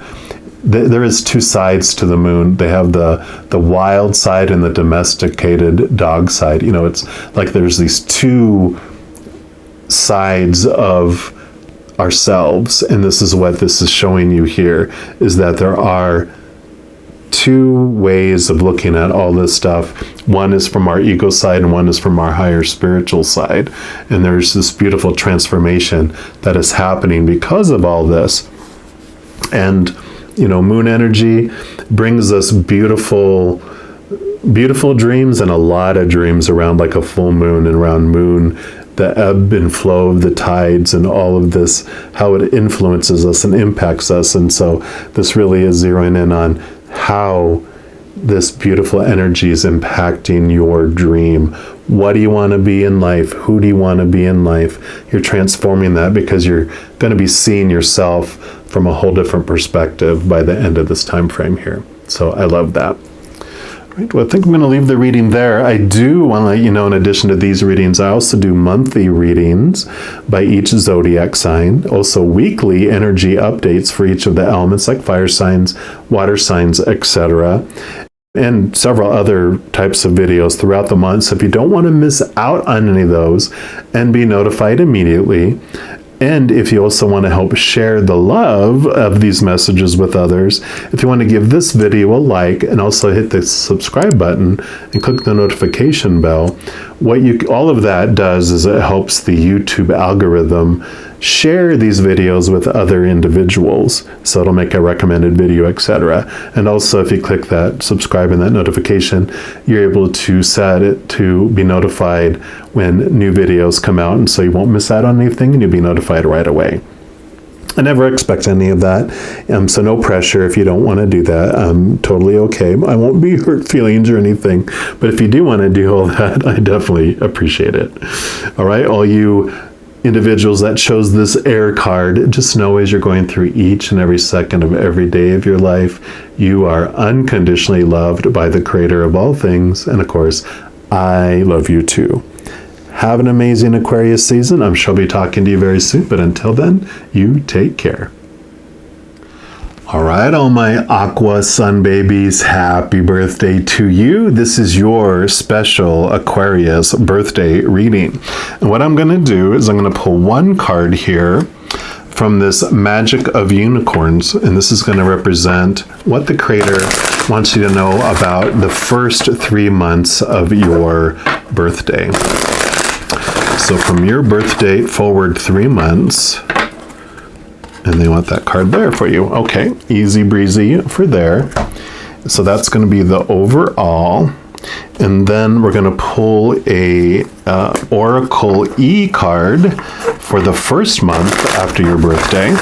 there is two sides to the moon. They have the wild side and the domesticated dog side. It's like there's these two sides of ourselves, and this is what this is showing you here, is that there are two ways of looking at all this stuff. One is from our ego side and one is from our higher spiritual side, and there's this beautiful transformation that is happening because of all this. And moon energy brings us beautiful dreams, and a lot of dreams around like a full moon and around moon, the ebb and flow of the tides and all of this, how it influences us and impacts us. And so this really is zeroing in on how this beautiful energy is impacting your dream. What do you want to be in life? Who do you want to be in life? You're transforming that because you're going to be seeing yourself from a whole different perspective by the end of this time frame here. So I love that. Right, well, I think I'm going to leave the reading there. I do want to let you know, in addition to these readings, I also do monthly readings by each zodiac sign. Also weekly energy updates for each of the elements, like fire signs, water signs, etc. And several other types of videos throughout the month. So if you don't want to miss out on any of those and be notified immediately, and if you also want to help share the love of these messages with others, if you want to give this video a like and also hit the subscribe button and click the notification bell, all of that does is it helps the YouTube algorithm share these videos with other individuals. So it'll make a recommended video, etc. And also if you click that subscribe and that notification, you're able to set it to be notified when new videos come out, and so you won't miss out on anything and you'll be notified right away. I never expect any of that, so no pressure if you don't want to do that. I'm totally okay. I won't be hurt feelings or anything, but if you do want to do all that, I definitely appreciate it. All right, all you individuals that chose this air card, just know as you're going through each and every second of every day of your life, you are unconditionally loved by the creator of all things, and of course, I love you too. Have an amazing Aquarius season. I'm sure I'll be talking to you very soon, but until then, you take care. All right, all my Aqua Sun babies, happy birthday to you. This is your special Aquarius birthday reading. And what I'm going to do is I'm going to pull one card here from this Magic of Unicorns, and this is going to represent what the creator wants you to know about the first 3 months of your birthday. So from your birth date forward 3 months, and they want that card there for you. Okay, easy breezy for there. So that's going to be the overall. And then we're going to pull a Oracle E card for the first month after your birthday.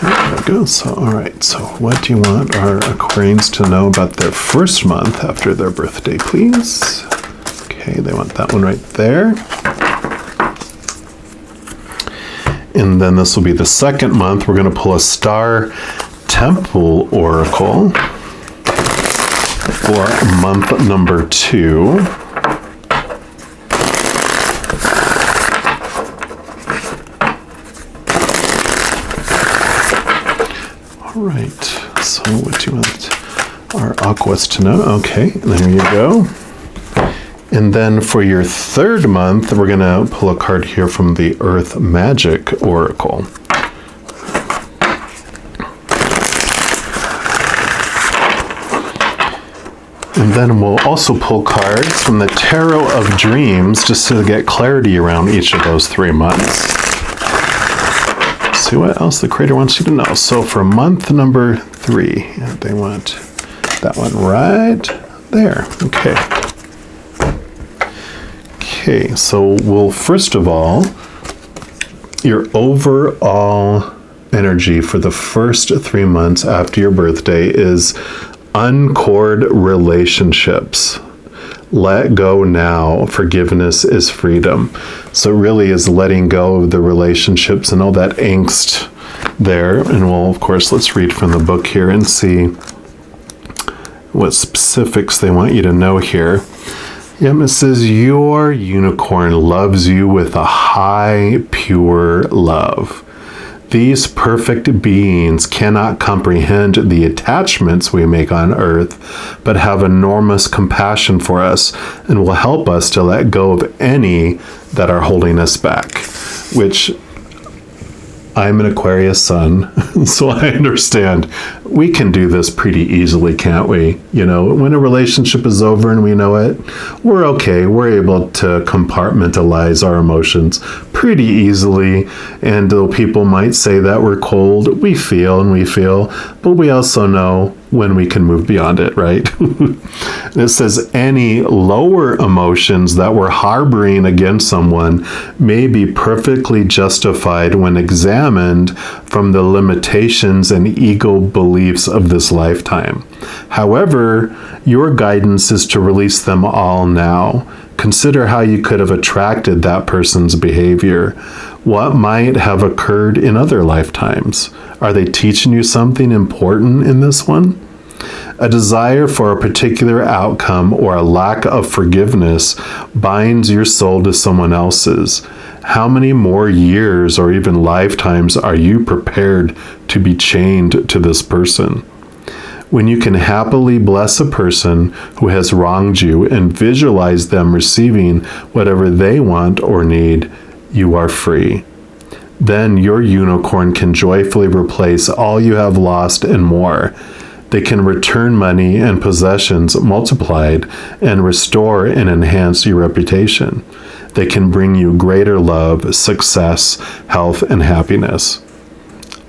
There we go. So, all right. So what do you want our Aquarians to know about their first month after their birthday, please? Okay, they want that one right there. And then this will be the second month. We're going to pull a Star Temple Oracle for month number 2. All right, so what do you want our Aquas to know? Okay, there you go. And then for your third month, we're going to pull a card here from the Earth Magic Oracle. And then we'll also pull cards from the Tarot of Dreams just to get clarity around each of those 3 months. See what else the creator wants you to know. So for month number 3, they want that one right there. Okay. Okay, so we'll first of all, your overall energy for the first 3 months after your birthday is uncord relationships. Let go now. Forgiveness is freedom. So it really is letting go of the relationships and all that angst there. And we'll, of course, let's read from the book here and see what specifics they want you to know here. Yep, it says, your unicorn loves you with a high, pure love. These perfect beings cannot comprehend the attachments we make on earth, but have enormous compassion for us and will help us to let go of any that are holding us back, which I'm an Aquarius Sun, so I understand we can do this pretty easily, can't we? You know, when a relationship is over and we know it, we're okay. We're able to compartmentalize our emotions pretty easily. And though people might say that we're cold, we feel, but we also know when we can move beyond it, right? It says any lower emotions that we're harboring against someone may be perfectly justified when examined from the limitations and ego beliefs of this lifetime. However, your guidance is to release them all now. Consider how you could have attracted that person's behavior. What might have occurred in other lifetimes? Are they teaching you something important in this one? A desire for a particular outcome or a lack of forgiveness binds your soul to someone else's. How many more years or even lifetimes are you prepared to be chained to this person? When you can happily bless a person who has wronged you and visualize them receiving whatever they want or need, you are free. Then your unicorn can joyfully replace all you have lost and more. They can return money and possessions multiplied and restore and enhance your reputation. They can bring you greater love, success, health, and happiness.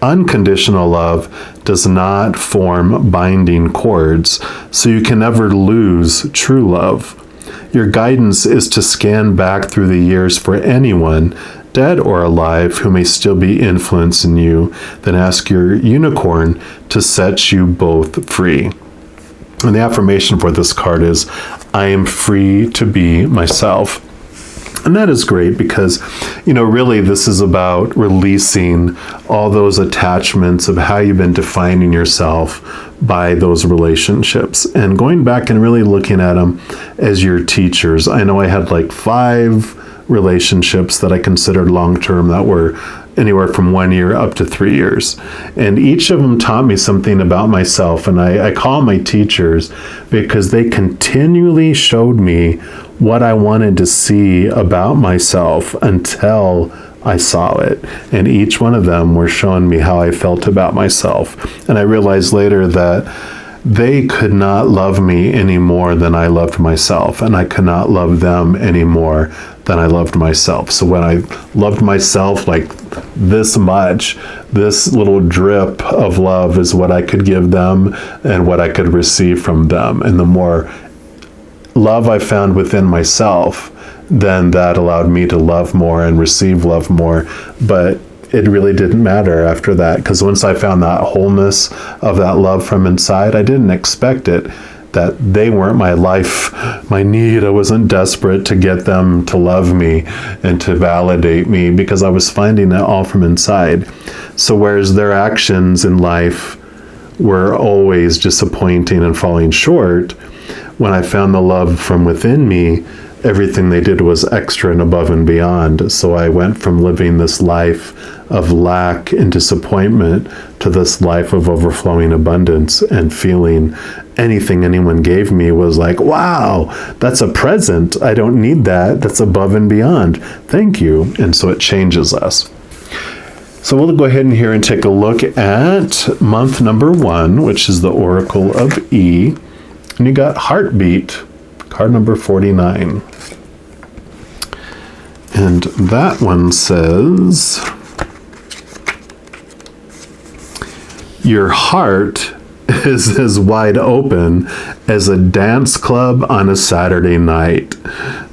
Unconditional love does not form binding cords, so you can never lose true love. Your guidance is to scan back through the years for anyone, dead or alive, who may still be influencing you, then ask your unicorn to set you both free. And the affirmation for this card is, I am free to be myself. And that is great because, you know, really this is about releasing all those attachments of how you've been defining yourself by those relationships and going back and really looking at them as your teachers. I know I had like 5 relationships that I considered long-term that were anywhere from 1 year up to 3 years. And each of them taught me something about myself. And I call them my teachers because they continually showed me what I wanted to see about myself until I saw it. And each one of them were showing me how I felt about myself. And I realized later that they could not love me any more than I loved myself, and I could not love them any more than I loved myself. So when I loved myself like this much, this little drip of love is what I could give them and what I could receive from them. And the more love I found within myself, then that allowed me to love more and receive love more. But it really didn't matter after that, because once I found that wholeness of that love from inside, I didn't expect it, that they weren't my life, my need. I wasn't desperate to get them to love me and to validate me, because I was finding it all from inside. So whereas their actions in life were always disappointing and falling short, when I found the love from within me, everything they did was extra and above and beyond. So I went from living this life of lack and disappointment to this life of overflowing abundance, and feeling anything anyone gave me was like, wow, that's a present. I don't need that. That's above and beyond. Thank you. And so it changes us. So we'll go ahead and here and take a look at month number 1, which is the Oracle of E. And you got Heartbeat, card number 49. And that one says, your heart is as wide open as a dance club on a Saturday night.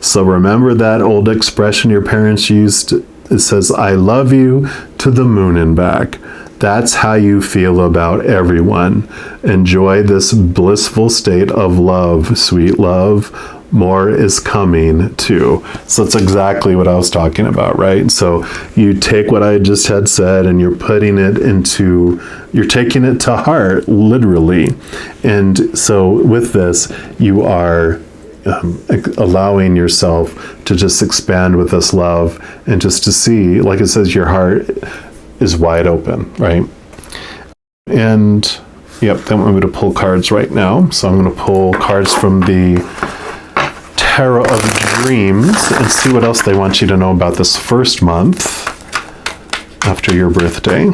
So remember that old expression your parents used? It says, I love you to the moon and back. That's how you feel about everyone. Enjoy this blissful state of love, sweet love. More is coming too. So it's exactly what I was talking about, right? So you take what I just had said and you're taking it to heart, literally. And so with this, you are allowing yourself to just expand with this love, and just to see, like it says, your heart is wide open, right? And yep, they want me to pull cards right now. So I'm going to pull cards from the Tarot of Dreams and see what else they want you to know about this first month after your birthday.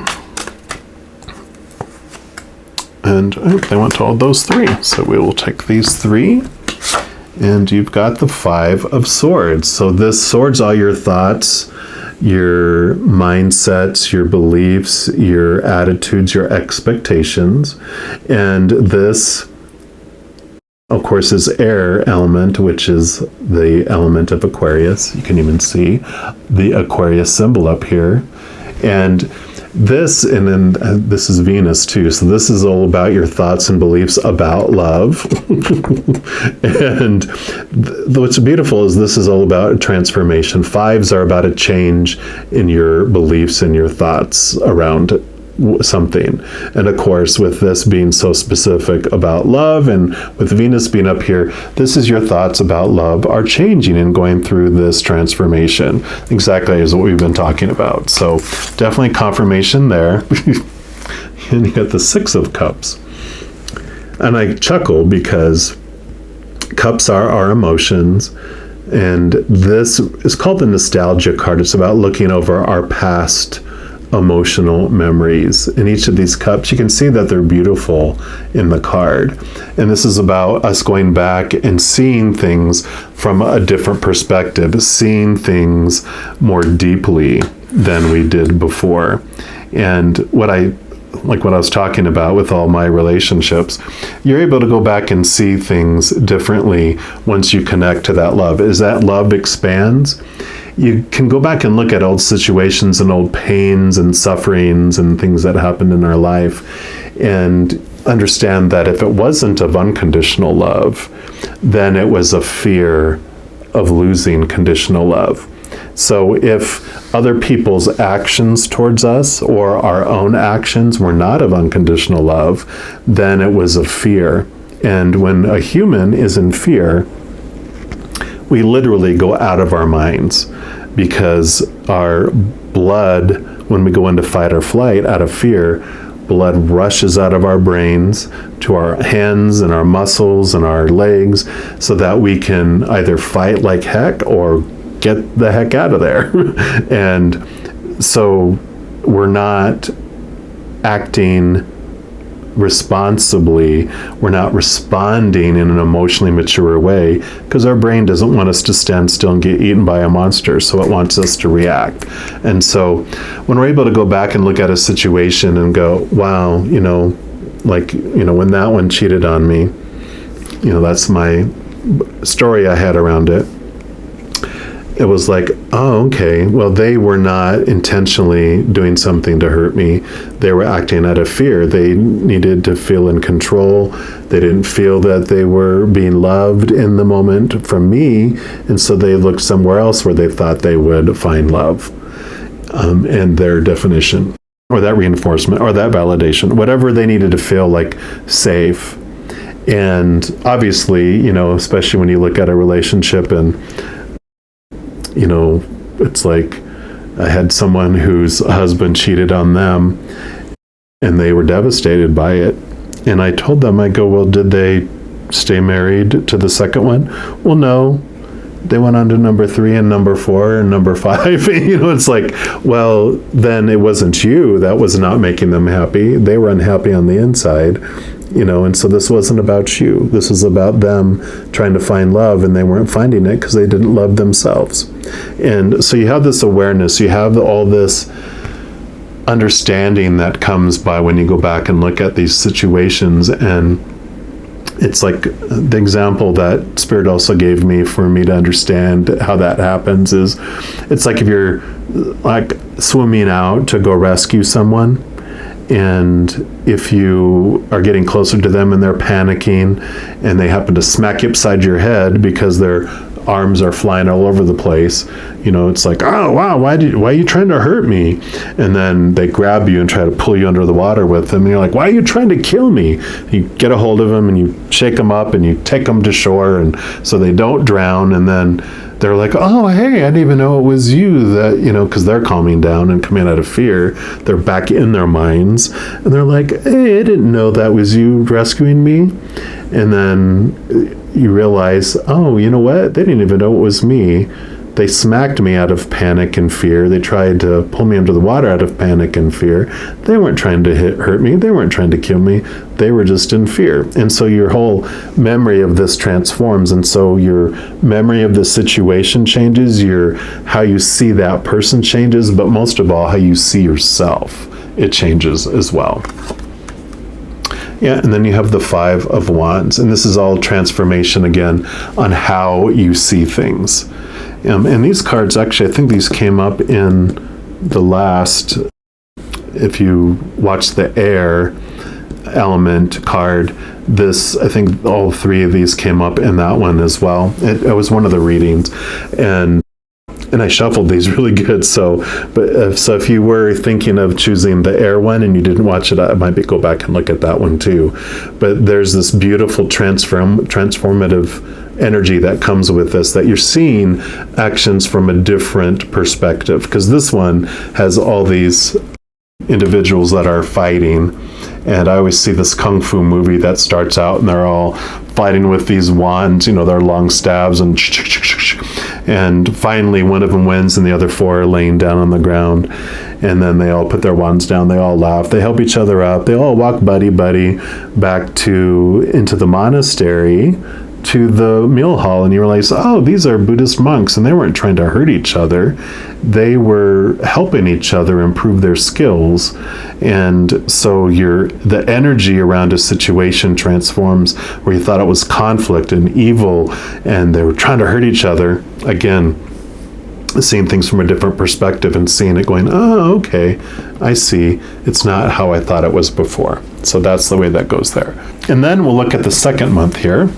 And they want all those 3. So we will take these 3. And you've got the 5 of Swords. So this swords all your thoughts, your mindsets, your beliefs, your attitudes, your expectations. And this, of course, is air element, which is the element of Aquarius. You can even see the Aquarius symbol up here. And this, and then this is Venus too. So this is all about your thoughts and beliefs about love. And what's beautiful is this is all about transformation. 5s are about a change in your beliefs and your thoughts around something. And of course, with this being so specific about love, and with Venus being up here, this is your thoughts about love are changing and going through this transformation, exactly as what we've been talking about. So definitely confirmation there. And you got the 6 of Cups. And I chuckle because cups are our emotions, and this is called the nostalgia card. It's about looking over our past emotional memories. In each of these cups, you can see that they're beautiful in the card. And this is about us going back and seeing things from a different perspective, seeing things more deeply than we did before. And what I was talking about with all my relationships, you're able to go back and see things differently once you connect to that love. As that love expands, you can go back and look at old situations and old pains and sufferings and things that happened in our life, and understand that if it wasn't of unconditional love, then it was a fear of losing conditional love. So if other people's actions towards us or our own actions were not of unconditional love, then it was of fear. And when a human is in fear, we literally go out of our minds, because our blood, when we go into fight or flight out of fear, blood rushes out of our brains to our hands and our muscles and our legs, so that we can either fight like heck or get the heck out of there. And so we're not acting responsibly, we're not responding in an emotionally mature way, because our brain doesn't want us to stand still and get eaten by a monster, so it wants us to react. And so when we're able to go back and look at a situation and go, wow, when that one cheated on me, that's my story I had around it. it was like, oh, okay, well, they were not intentionally doing something to hurt me. They were acting out of fear. They needed to feel in control. They didn't feel that they were being loved in the moment from me, and so they looked somewhere else where they thought they would find love, and their definition, or that reinforcement, or that validation, whatever they needed to feel like safe. And obviously, you know, especially when you look at a relationship and, you know, it's like I had someone whose husband cheated on them and they were devastated by it. And I told them, I go, well, did they stay married to the second one? Well, no. They went on to number 3 and number 4 and number 5. You know, it's like, well, then it wasn't you that was not making them happy. They were unhappy on the inside, you know, and so this wasn't about you. This was about them trying to find love, and they weren't finding it because they didn't love themselves. And so you have this awareness, you have all this understanding that comes by when you go back and look at these situations. And it's like the example that Spirit also gave me for me to understand how that happens is, it's like if you're like swimming out to go rescue someone, and if you are getting closer to them and they're panicking and they happen to smack you upside your head because their arms are flying all over the place, you know, it's like, oh wow, why are you trying to hurt me? And then they grab you and try to pull you under the water with them, and you're like, why are you trying to kill me? You get a hold of them and you shake them up and you take them to shore, and so they don't drown. And then they're like, oh, hey, I didn't even know it was you, that, you know, because they're calming down and coming out of fear. They're back in their minds, and they're like, hey, I didn't know that was you rescuing me. And then you realize, oh, you know what? They didn't even know it was me. They smacked me out of panic and fear. They tried to pull me under the water out of panic and fear. They weren't trying to hurt me. They weren't trying to kill me. They were just in fear. And so your whole memory of this transforms. And so your memory of the situation changes. How you see that person changes. But most of all, how you see yourself, it changes as well. Yeah, and then you have the 5 of Wands. And this is all transformation again on how you see things. And these cards, actually, I think these came up in the last, if you watch the air element card, this, I think all 3 of these came up in that one as well. It was one of the readings. And I shuffled these really good. So if you were thinking of choosing the air one and you didn't watch it, I might go back and look at that one too. But there's this beautiful transformative energy that comes with this, that you're seeing actions from a different perspective, because this one has all these individuals that are fighting. And I always see this kung fu movie that starts out and they're all fighting with these wands, you know, their long stabs, and finally one of them wins and the other 4 are laying down on the ground, and then they all put their wands down, they all laugh, they help each other up, they all walk buddy back into the monastery, to the meal hall, and you realize, oh, these are Buddhist monks, and they weren't trying to hurt each other. They were helping each other improve their skills. And so the energy around a situation transforms, where you thought it was conflict and evil, and they were trying to hurt each other. Again, seeing things from a different perspective and seeing it going, oh, okay, I see. It's not how I thought it was before. So that's the way that goes there. And then we'll look at the second month here.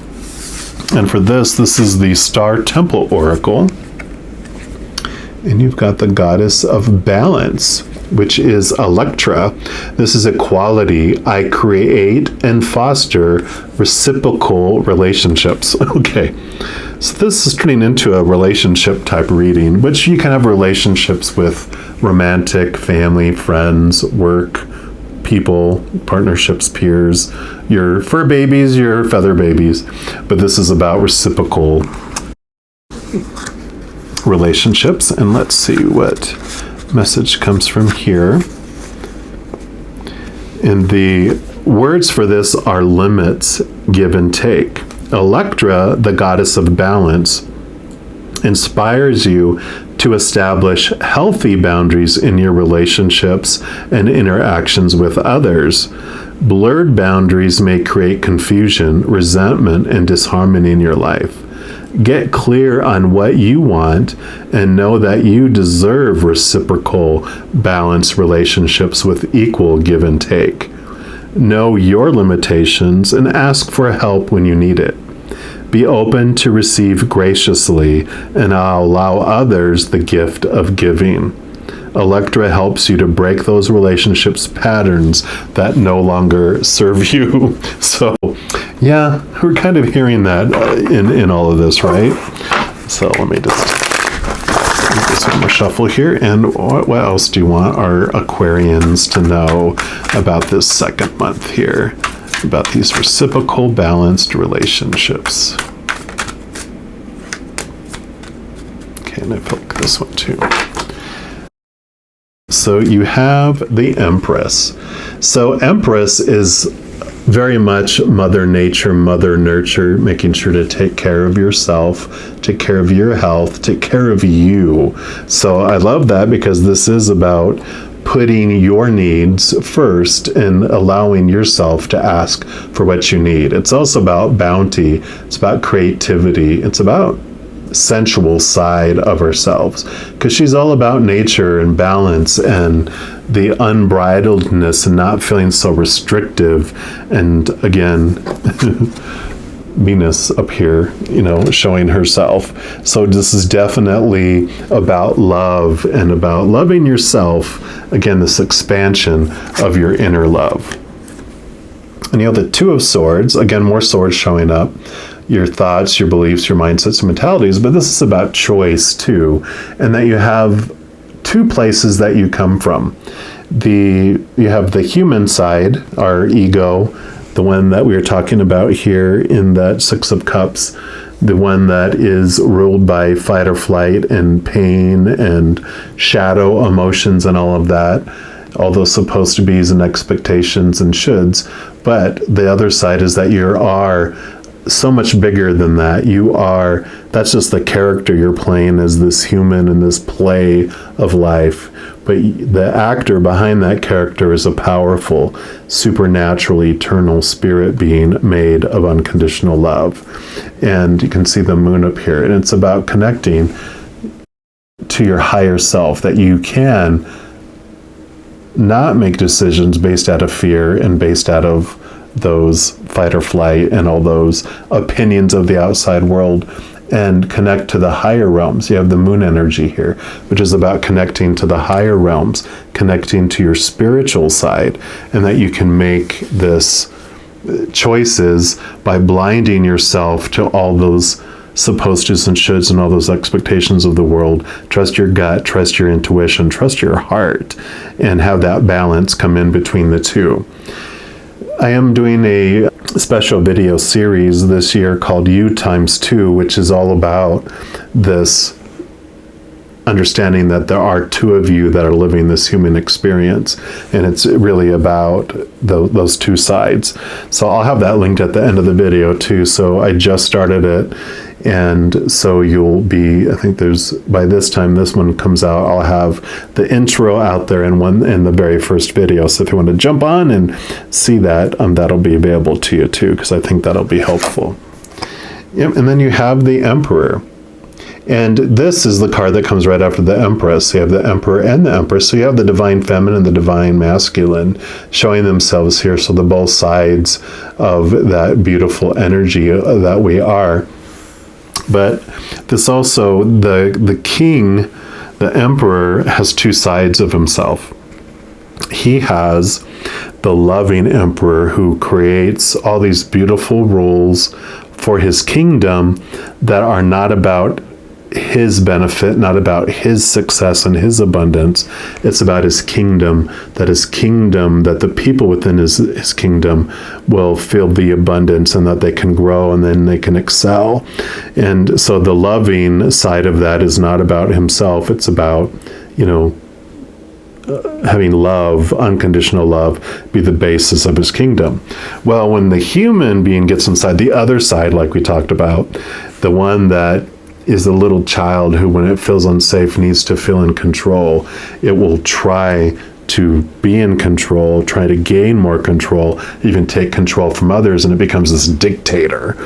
And for this is the Star Temple Oracle. And you've got the Goddess of Balance, which is Electra. This is a quality. I create and foster reciprocal relationships. Okay. So this is turning into a relationship type reading, which you can have relationships with romantic, family, friends, work, people, partnerships, peers, your fur babies, your feather babies. But this is about reciprocal relationships. And let's see what message comes from here. And the words for this are limits, give and take. Electra, the goddess of balance, inspires you to establish healthy boundaries in your relationships and interactions with others. Blurred boundaries may create confusion, resentment, and disharmony in your life. Get clear on what you want and know that you deserve reciprocal, balanced relationships with equal give and take. Know your limitations and ask for help when you need it. Be open to receive graciously and allow others the gift of giving. Electra helps you to break those relationships patterns that no longer serve you. So, yeah, we're kind of hearing that in all of this, right? So let me just do this one more shuffle here. And what else do you want our Aquarians to know about this second month here? About these reciprocal, balanced relationships. Okay, and I pick this one too. So you have the Empress. So Empress is very much Mother Nature, Mother Nurture, making sure to take care of yourself, take care of your health, take care of you. So I love that because this is about putting your needs first and allowing yourself to ask for what you need. It's also about bounty. It's about creativity. It's about sensual side of ourselves, because she's all about nature and balance and the unbridledness and not feeling so restrictive. And again, Venus up here, showing herself. So this is definitely about love and about loving yourself. Again, this expansion of your inner love. And the Two of Swords, again, more swords showing up. Your thoughts, your beliefs, your mindsets, and mentalities, but this is about choice too, and that you have two places that you come from. You have the human side, our ego, the one that we are talking about here in that Six of Cups, the one that is ruled by fight or flight and pain and shadow emotions and all of that, all those supposed to be's and expectations and shoulds. But the other side is that you are so much bigger than that. That's just the character you're playing as this human in this play of life. But the actor behind that character is a powerful, supernatural, eternal spirit being made of unconditional love. And you can see the moon up here. And it's about connecting to your higher self, that you can not make decisions based out of fear and based out of those fight or flight and all those opinions of the outside world, and connect to the higher realms. You have the moon energy here, which is about connecting to the higher realms, connecting to your spiritual side, and that you can make this choices by blinding yourself to all those supposed to's and shoulds and all those expectations of the world. Trust your gut, trust your intuition, trust your heart, and have that balance come in between the two. I am doing a special video series this year called You Times 2, which is all about this understanding that there are two of you that are living this human experience, and it's really about those two sides. So I'll have that linked at the end of the video too. So I just started it, and so you'll be, I think by this time this one comes out, I'll have the intro out there in the very first video. So if you want to jump on and see that, that'll be available to you too, because I think that'll be helpful. Yep. And then you have the Emperor. And this is the card that comes right after the Empress. You have the Emperor and the Empress. So you have the divine feminine and the divine masculine showing themselves here. So the both sides of that beautiful energy that we are. But this also, the king, the emperor, has two sides of himself. He has the loving emperor who creates all these beautiful rules for his kingdom that are not about his benefit, not about his success and his abundance. It's about his kingdom, that the people within his kingdom will feel the abundance and that they can grow and then they can excel. And so the loving side of that is not about himself. It's about, having love, unconditional love, be the basis of his kingdom. Well, when the human being gets inside the other side, like we talked about, the one that is the little child who, when it feels unsafe, needs to feel in control, it will try to be in control, try to gain more control, even take control from others, and it becomes this dictator.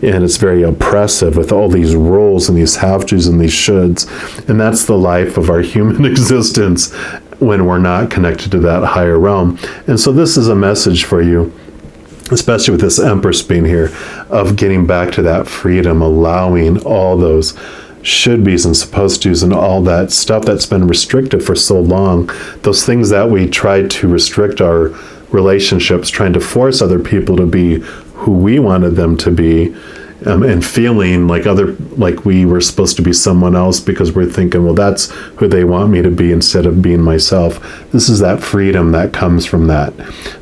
And it's very oppressive with all these rules and these have-tos and these shoulds. And that's the life of our human existence when we're not connected to that higher realm. And so this is a message for you, especially with this Empress being here, of getting back to that freedom, allowing all those should be's and supposed to's and all that stuff that's been restricted for so long, those things that we tried to restrict our relationships, trying to force other people to be who we wanted them to be, and feeling like we were supposed to be someone else because we're thinking, well, that's who they want me to be instead of being myself. This is that freedom that comes from that.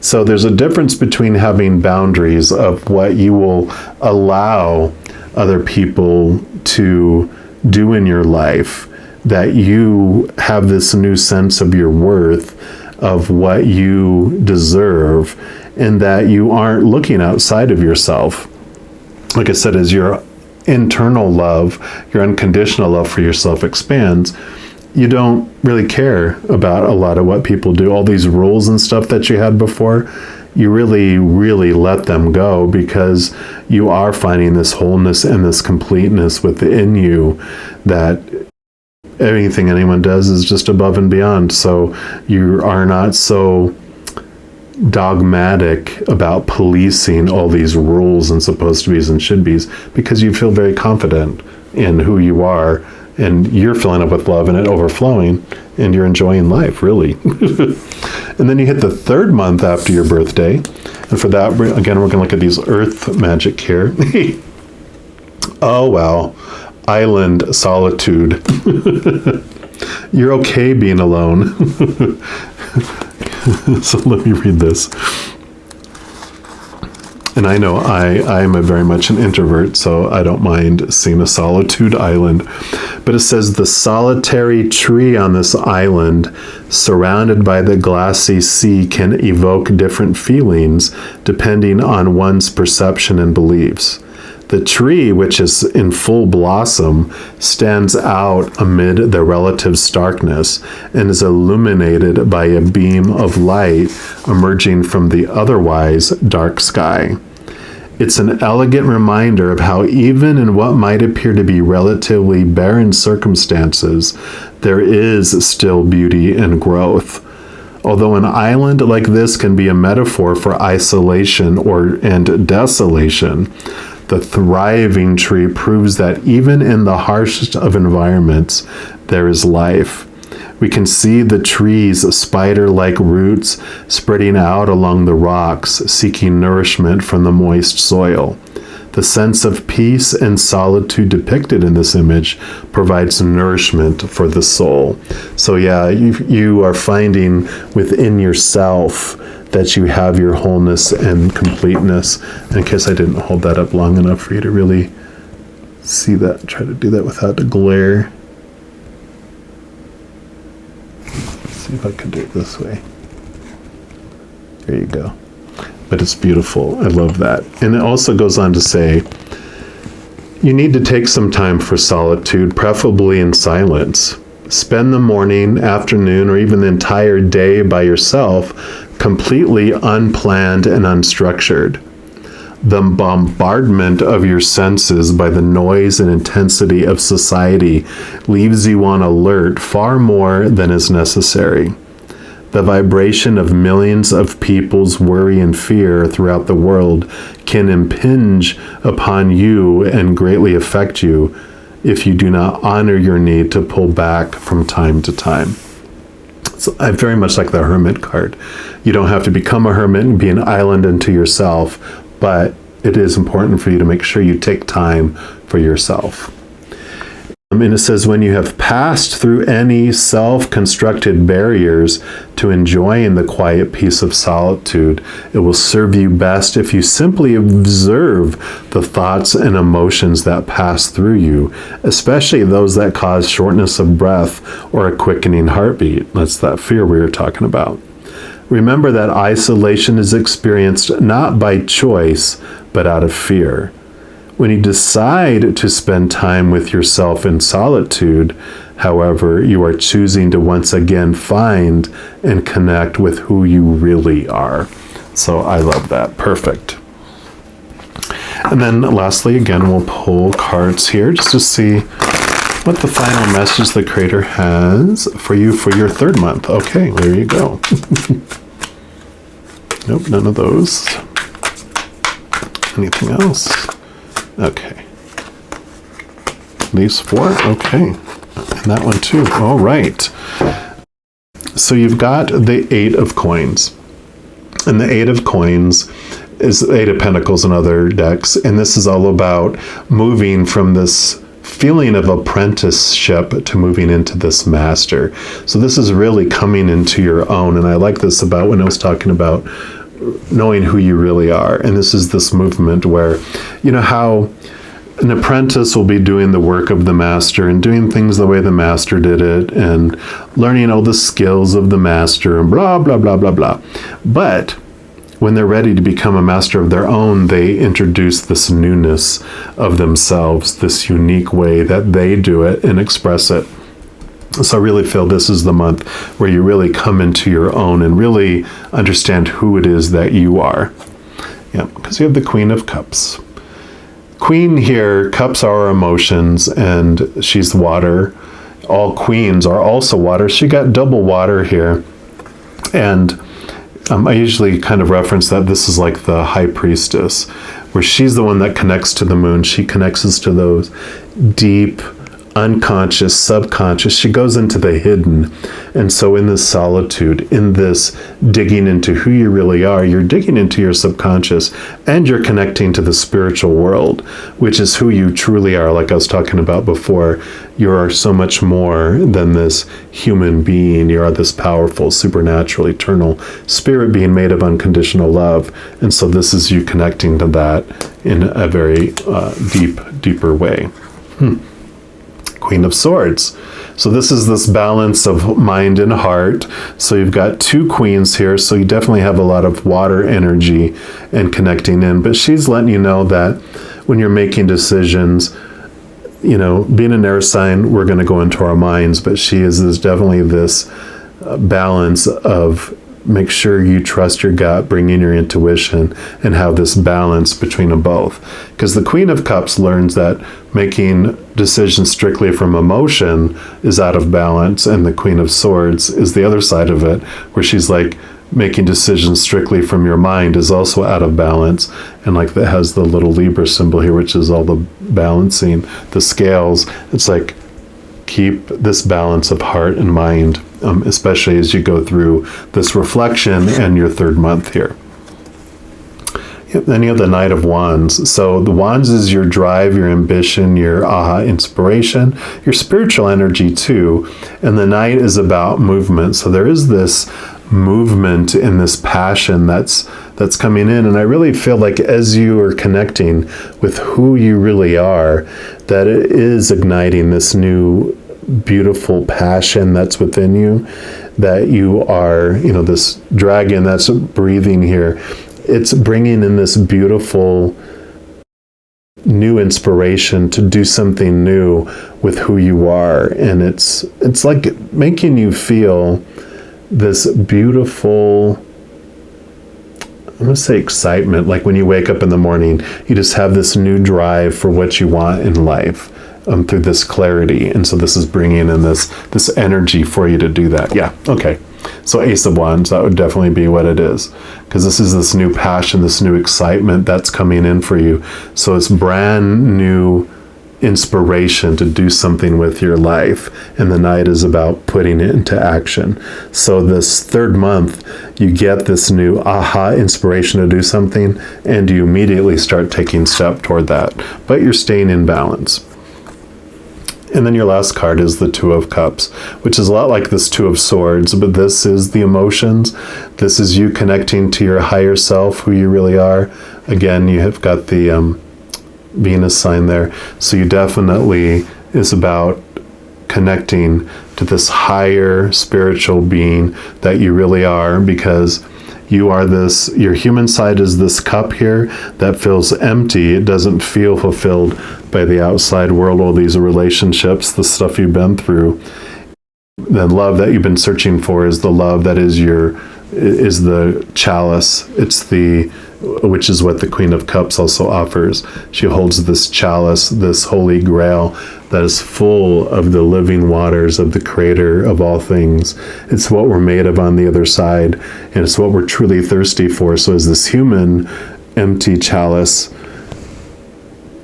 So there's a difference between having boundaries of what you will allow other people to do in your life, that you have this new sense of your worth, of what you deserve, and that you aren't looking outside of yourself. Like I said, as your internal love, your unconditional love for yourself expands, you don't really care about a lot of what people do. All these rules and stuff that you had before, you really, really let them go, because you are finding this wholeness and this completeness within you, that anything anyone does is just above and beyond. So you are not so dogmatic about policing all these rules and supposed to be's and should be's, because you feel very confident in who you are, and you're filling up with love and it overflowing, and you're enjoying life, really. And then you hit the third month after your birthday, and for that, again, we're going to look at these earth magic here. Oh, wow. Island solitude. You're okay being alone. So let me read this. And I know I'm very much an introvert, so I don't mind seeing a solitude island. But it says, the solitary tree on this island, surrounded by the glassy sea, can evoke different feelings depending on one's perception and beliefs. The tree, which is in full blossom, stands out amid the relative starkness and is illuminated by a beam of light emerging from the otherwise dark sky. It's an elegant reminder of how even in what might appear to be relatively barren circumstances, there is still beauty and growth. Although an island like this can be a metaphor for isolation and desolation, the thriving tree proves that even in the harshest of environments, there is life. We can see the tree's spider-like roots spreading out along the rocks, seeking nourishment from the moist soil. The sense of peace and solitude depicted in this image provides nourishment for the soul. So yeah, you are finding within yourself that you have your wholeness and completeness. And in case I didn't hold that up long enough for you to really see that, try to do that without the glare. Let's see if I can do it this way. There you go. But it's beautiful. I love that. And it also goes on to say, you need to take some time for solitude, preferably in silence. Spend the morning, afternoon, or even the entire day by yourself, completely unplanned and unstructured. The bombardment of your senses by the noise and intensity of society leaves you on alert far more than is necessary. The vibration of millions of people's worry and fear throughout the world can impinge upon you and greatly affect you if you do not honor your need to pull back from time to time. So I very much like the Hermit card. You don't have to become a hermit and be an island unto yourself, but it is important for you to make sure you take time for yourself. And it says, when you have passed through any self-constructed barriers to enjoying the quiet peace of solitude, it will serve you best if you simply observe the thoughts and emotions that pass through you, especially those that cause shortness of breath or a quickening heartbeat. That's that fear we were talking about. Remember that isolation is experienced not by choice, but out of fear. When you decide to spend time with yourself in solitude, however, you are choosing to once again find and connect with who you really are. So I love that. Perfect. And then lastly, again, we'll pull cards here just to see what the final message the Creator has for you for your third month. Okay, there you go. Nope, none of those. Anything else? Okay. These 4? Okay. And that one too. All right. So you've got the 8 of coins. And the 8 of coins is the 8 of Pentacles in other decks. And this is all about moving from this feeling of apprenticeship to moving into this master. So this is really coming into your own. And I like this about when I was talking about knowing who you really are. And this is this movement where, you know, how an apprentice will be doing the work of the master and doing things the way the master did it and learning all the skills of the master and blah, blah, blah, blah, blah. But when they're ready to become a master of their own, they introduce this newness of themselves, this unique way that they do it and express it. So I really feel this is the month where you really come into your own and really understand who it is that you are. Yeah, because you have the Queen of Cups. Queen here, cups are emotions, and she's water. All queens are also water. She got double water here. And I usually kind of reference that this is like the high priestess, where she's the one that connects to the moon. She connects us to those deep, unconscious, subconscious. She goes into the hidden. And so in this solitude, in this digging into who you really are, you're digging into your subconscious and you're connecting to the spiritual world, which is who you truly are. Like I was talking about before, you are so much more than this human being. You are this powerful, supernatural, eternal spirit being made of unconditional love. And so this is you connecting to that in a very deeper way. Queen of Swords. So this is this balance of mind and heart. So you've got 2 queens here. So you definitely have a lot of water energy and connecting in. But she's letting you know that when you're making decisions, you know, being an air sign, we're going to go into our minds. But she is definitely this balance of make sure you trust your gut, bring in your intuition, and have this balance between them both. Because the Queen of Cups learns that making decisions strictly from emotion is out of balance, and the Queen of Swords is the other side of it, where she's like, making decisions strictly from your mind is also out of balance. And like that has the little Libra symbol here, which is all the balancing, the scales. It's like, keep this balance of heart and mind, especially as you go through this reflection and your third month here. Then you have the Knight of Wands. So the Wands is your drive, your ambition, your inspiration, your spiritual energy too. And the Knight is about movement. So there is this movement and this passion that's coming in. And I really feel like as you are connecting with who you really are, that it is igniting this new beautiful passion that's within you, that you are, you know, this dragon that's breathing here. It's bringing in this beautiful new inspiration to do something new with who you are. And it's like making you feel this beautiful, I'm going to say excitement. Like when you wake up in the morning, you just have this new drive for what you want in life. Through this clarity. And so this is bringing in this energy for you to do that. Yeah, okay. So Ace of Wands, that would definitely be what it is. Because this is this new passion, this new excitement that's coming in for you. So it's brand new inspiration to do something with your life. And the Knight is about putting it into action. So this third month, you get this new inspiration to do something, and you immediately start taking step toward that. But you're staying in balance. And then your last card is the Two of Cups, which is a lot like this Two of Swords, but this is the emotions. This is you connecting to your higher self, who you really are. Again, you have got the Venus sign there. So you definitely is about connecting to this higher spiritual being that you really are, because You are this, your human side is this cup here that feels empty. It doesn't feel fulfilled by the outside world, all these relationships, the stuff you've been through. The love that you've been searching for is the love that is the chalice. Which is what the Queen of Cups also offers. She holds this chalice, this holy grail that is full of the living waters of the Creator of all things. It's what we're made of on the other side, and it's what we're truly thirsty for. So as this human empty chalice,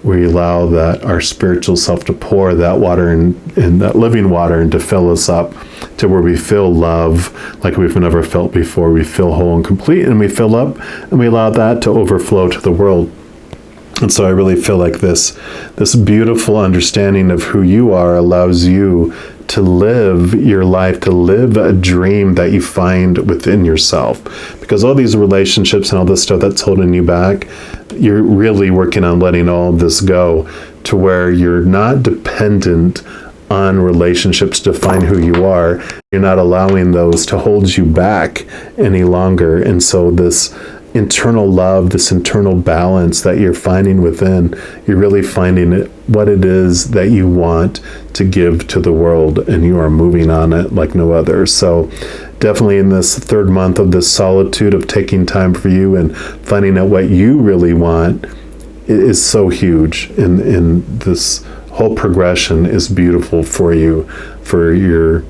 we allow that our spiritual self to pour that water and that living water and to fill us up to where we feel love like we've never felt before. We feel whole and complete, and we fill up, and we allow that to overflow to the world. And so I really feel like this beautiful understanding of who you are allows you to live your life, to live a dream that you find within yourself. Because all these relationships and all this stuff that's holding you back, you're really working on letting all of this go to where you're not dependent on relationships to define who you are. You're not allowing those to hold you back any longer. And so this internal love, this internal balance that you're finding within, you're really finding what it is that you want to give to the world, and you are moving on it like no other. So definitely in this third month of this solitude of taking time for you and finding out what you really want is so huge. And this whole progression is beautiful for you, for your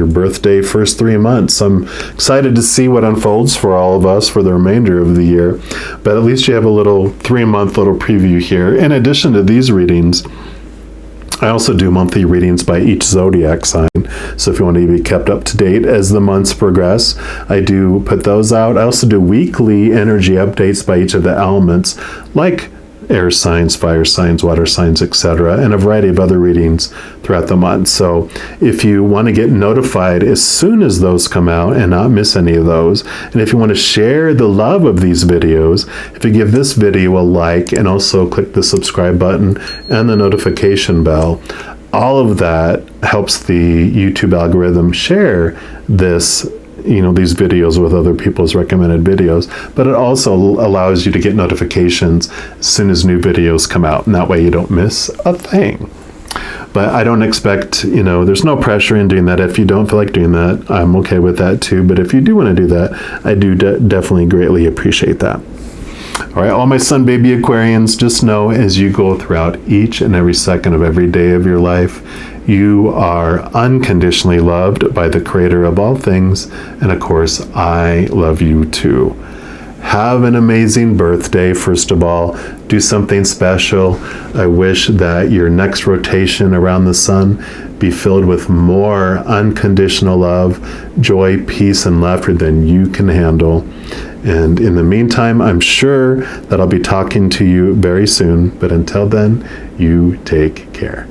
birthday first 3 months. I'm excited to see what unfolds for all of us for the remainder of the year, but at least you have a little 3-month little preview here. In addition to these readings, I also do monthly readings by each zodiac sign. So if you want to be kept up to date as the months progress, I do put those out. I also do weekly energy updates by each of the elements, like air signs, fire signs, water signs, etc., and a variety of other readings throughout the month. So if you want to get notified as soon as those come out and not miss any of those, and if you want to share the love of these videos, if you give this video a like and also click the subscribe button and the notification bell, all of that helps the YouTube algorithm share these videos with other people's recommended videos, but it also allows you to get notifications as soon as new videos come out, and that way you don't miss a thing. But I don't expect, there's no pressure in doing that. If you don't feel like doing that, I'm okay with that too. But if you do want to do that, I do definitely greatly appreciate that. All right, all my sun baby Aquarians, just know as you go throughout each and every second of every day of your life, you are unconditionally loved by the Creator of all things. And of course, I love you too. Have an amazing birthday, first of all. Do something special. I wish that your next rotation around the sun be filled with more unconditional love, joy, peace, and laughter than you can handle. And in the meantime, I'm sure that I'll be talking to you very soon. But until then, you take care.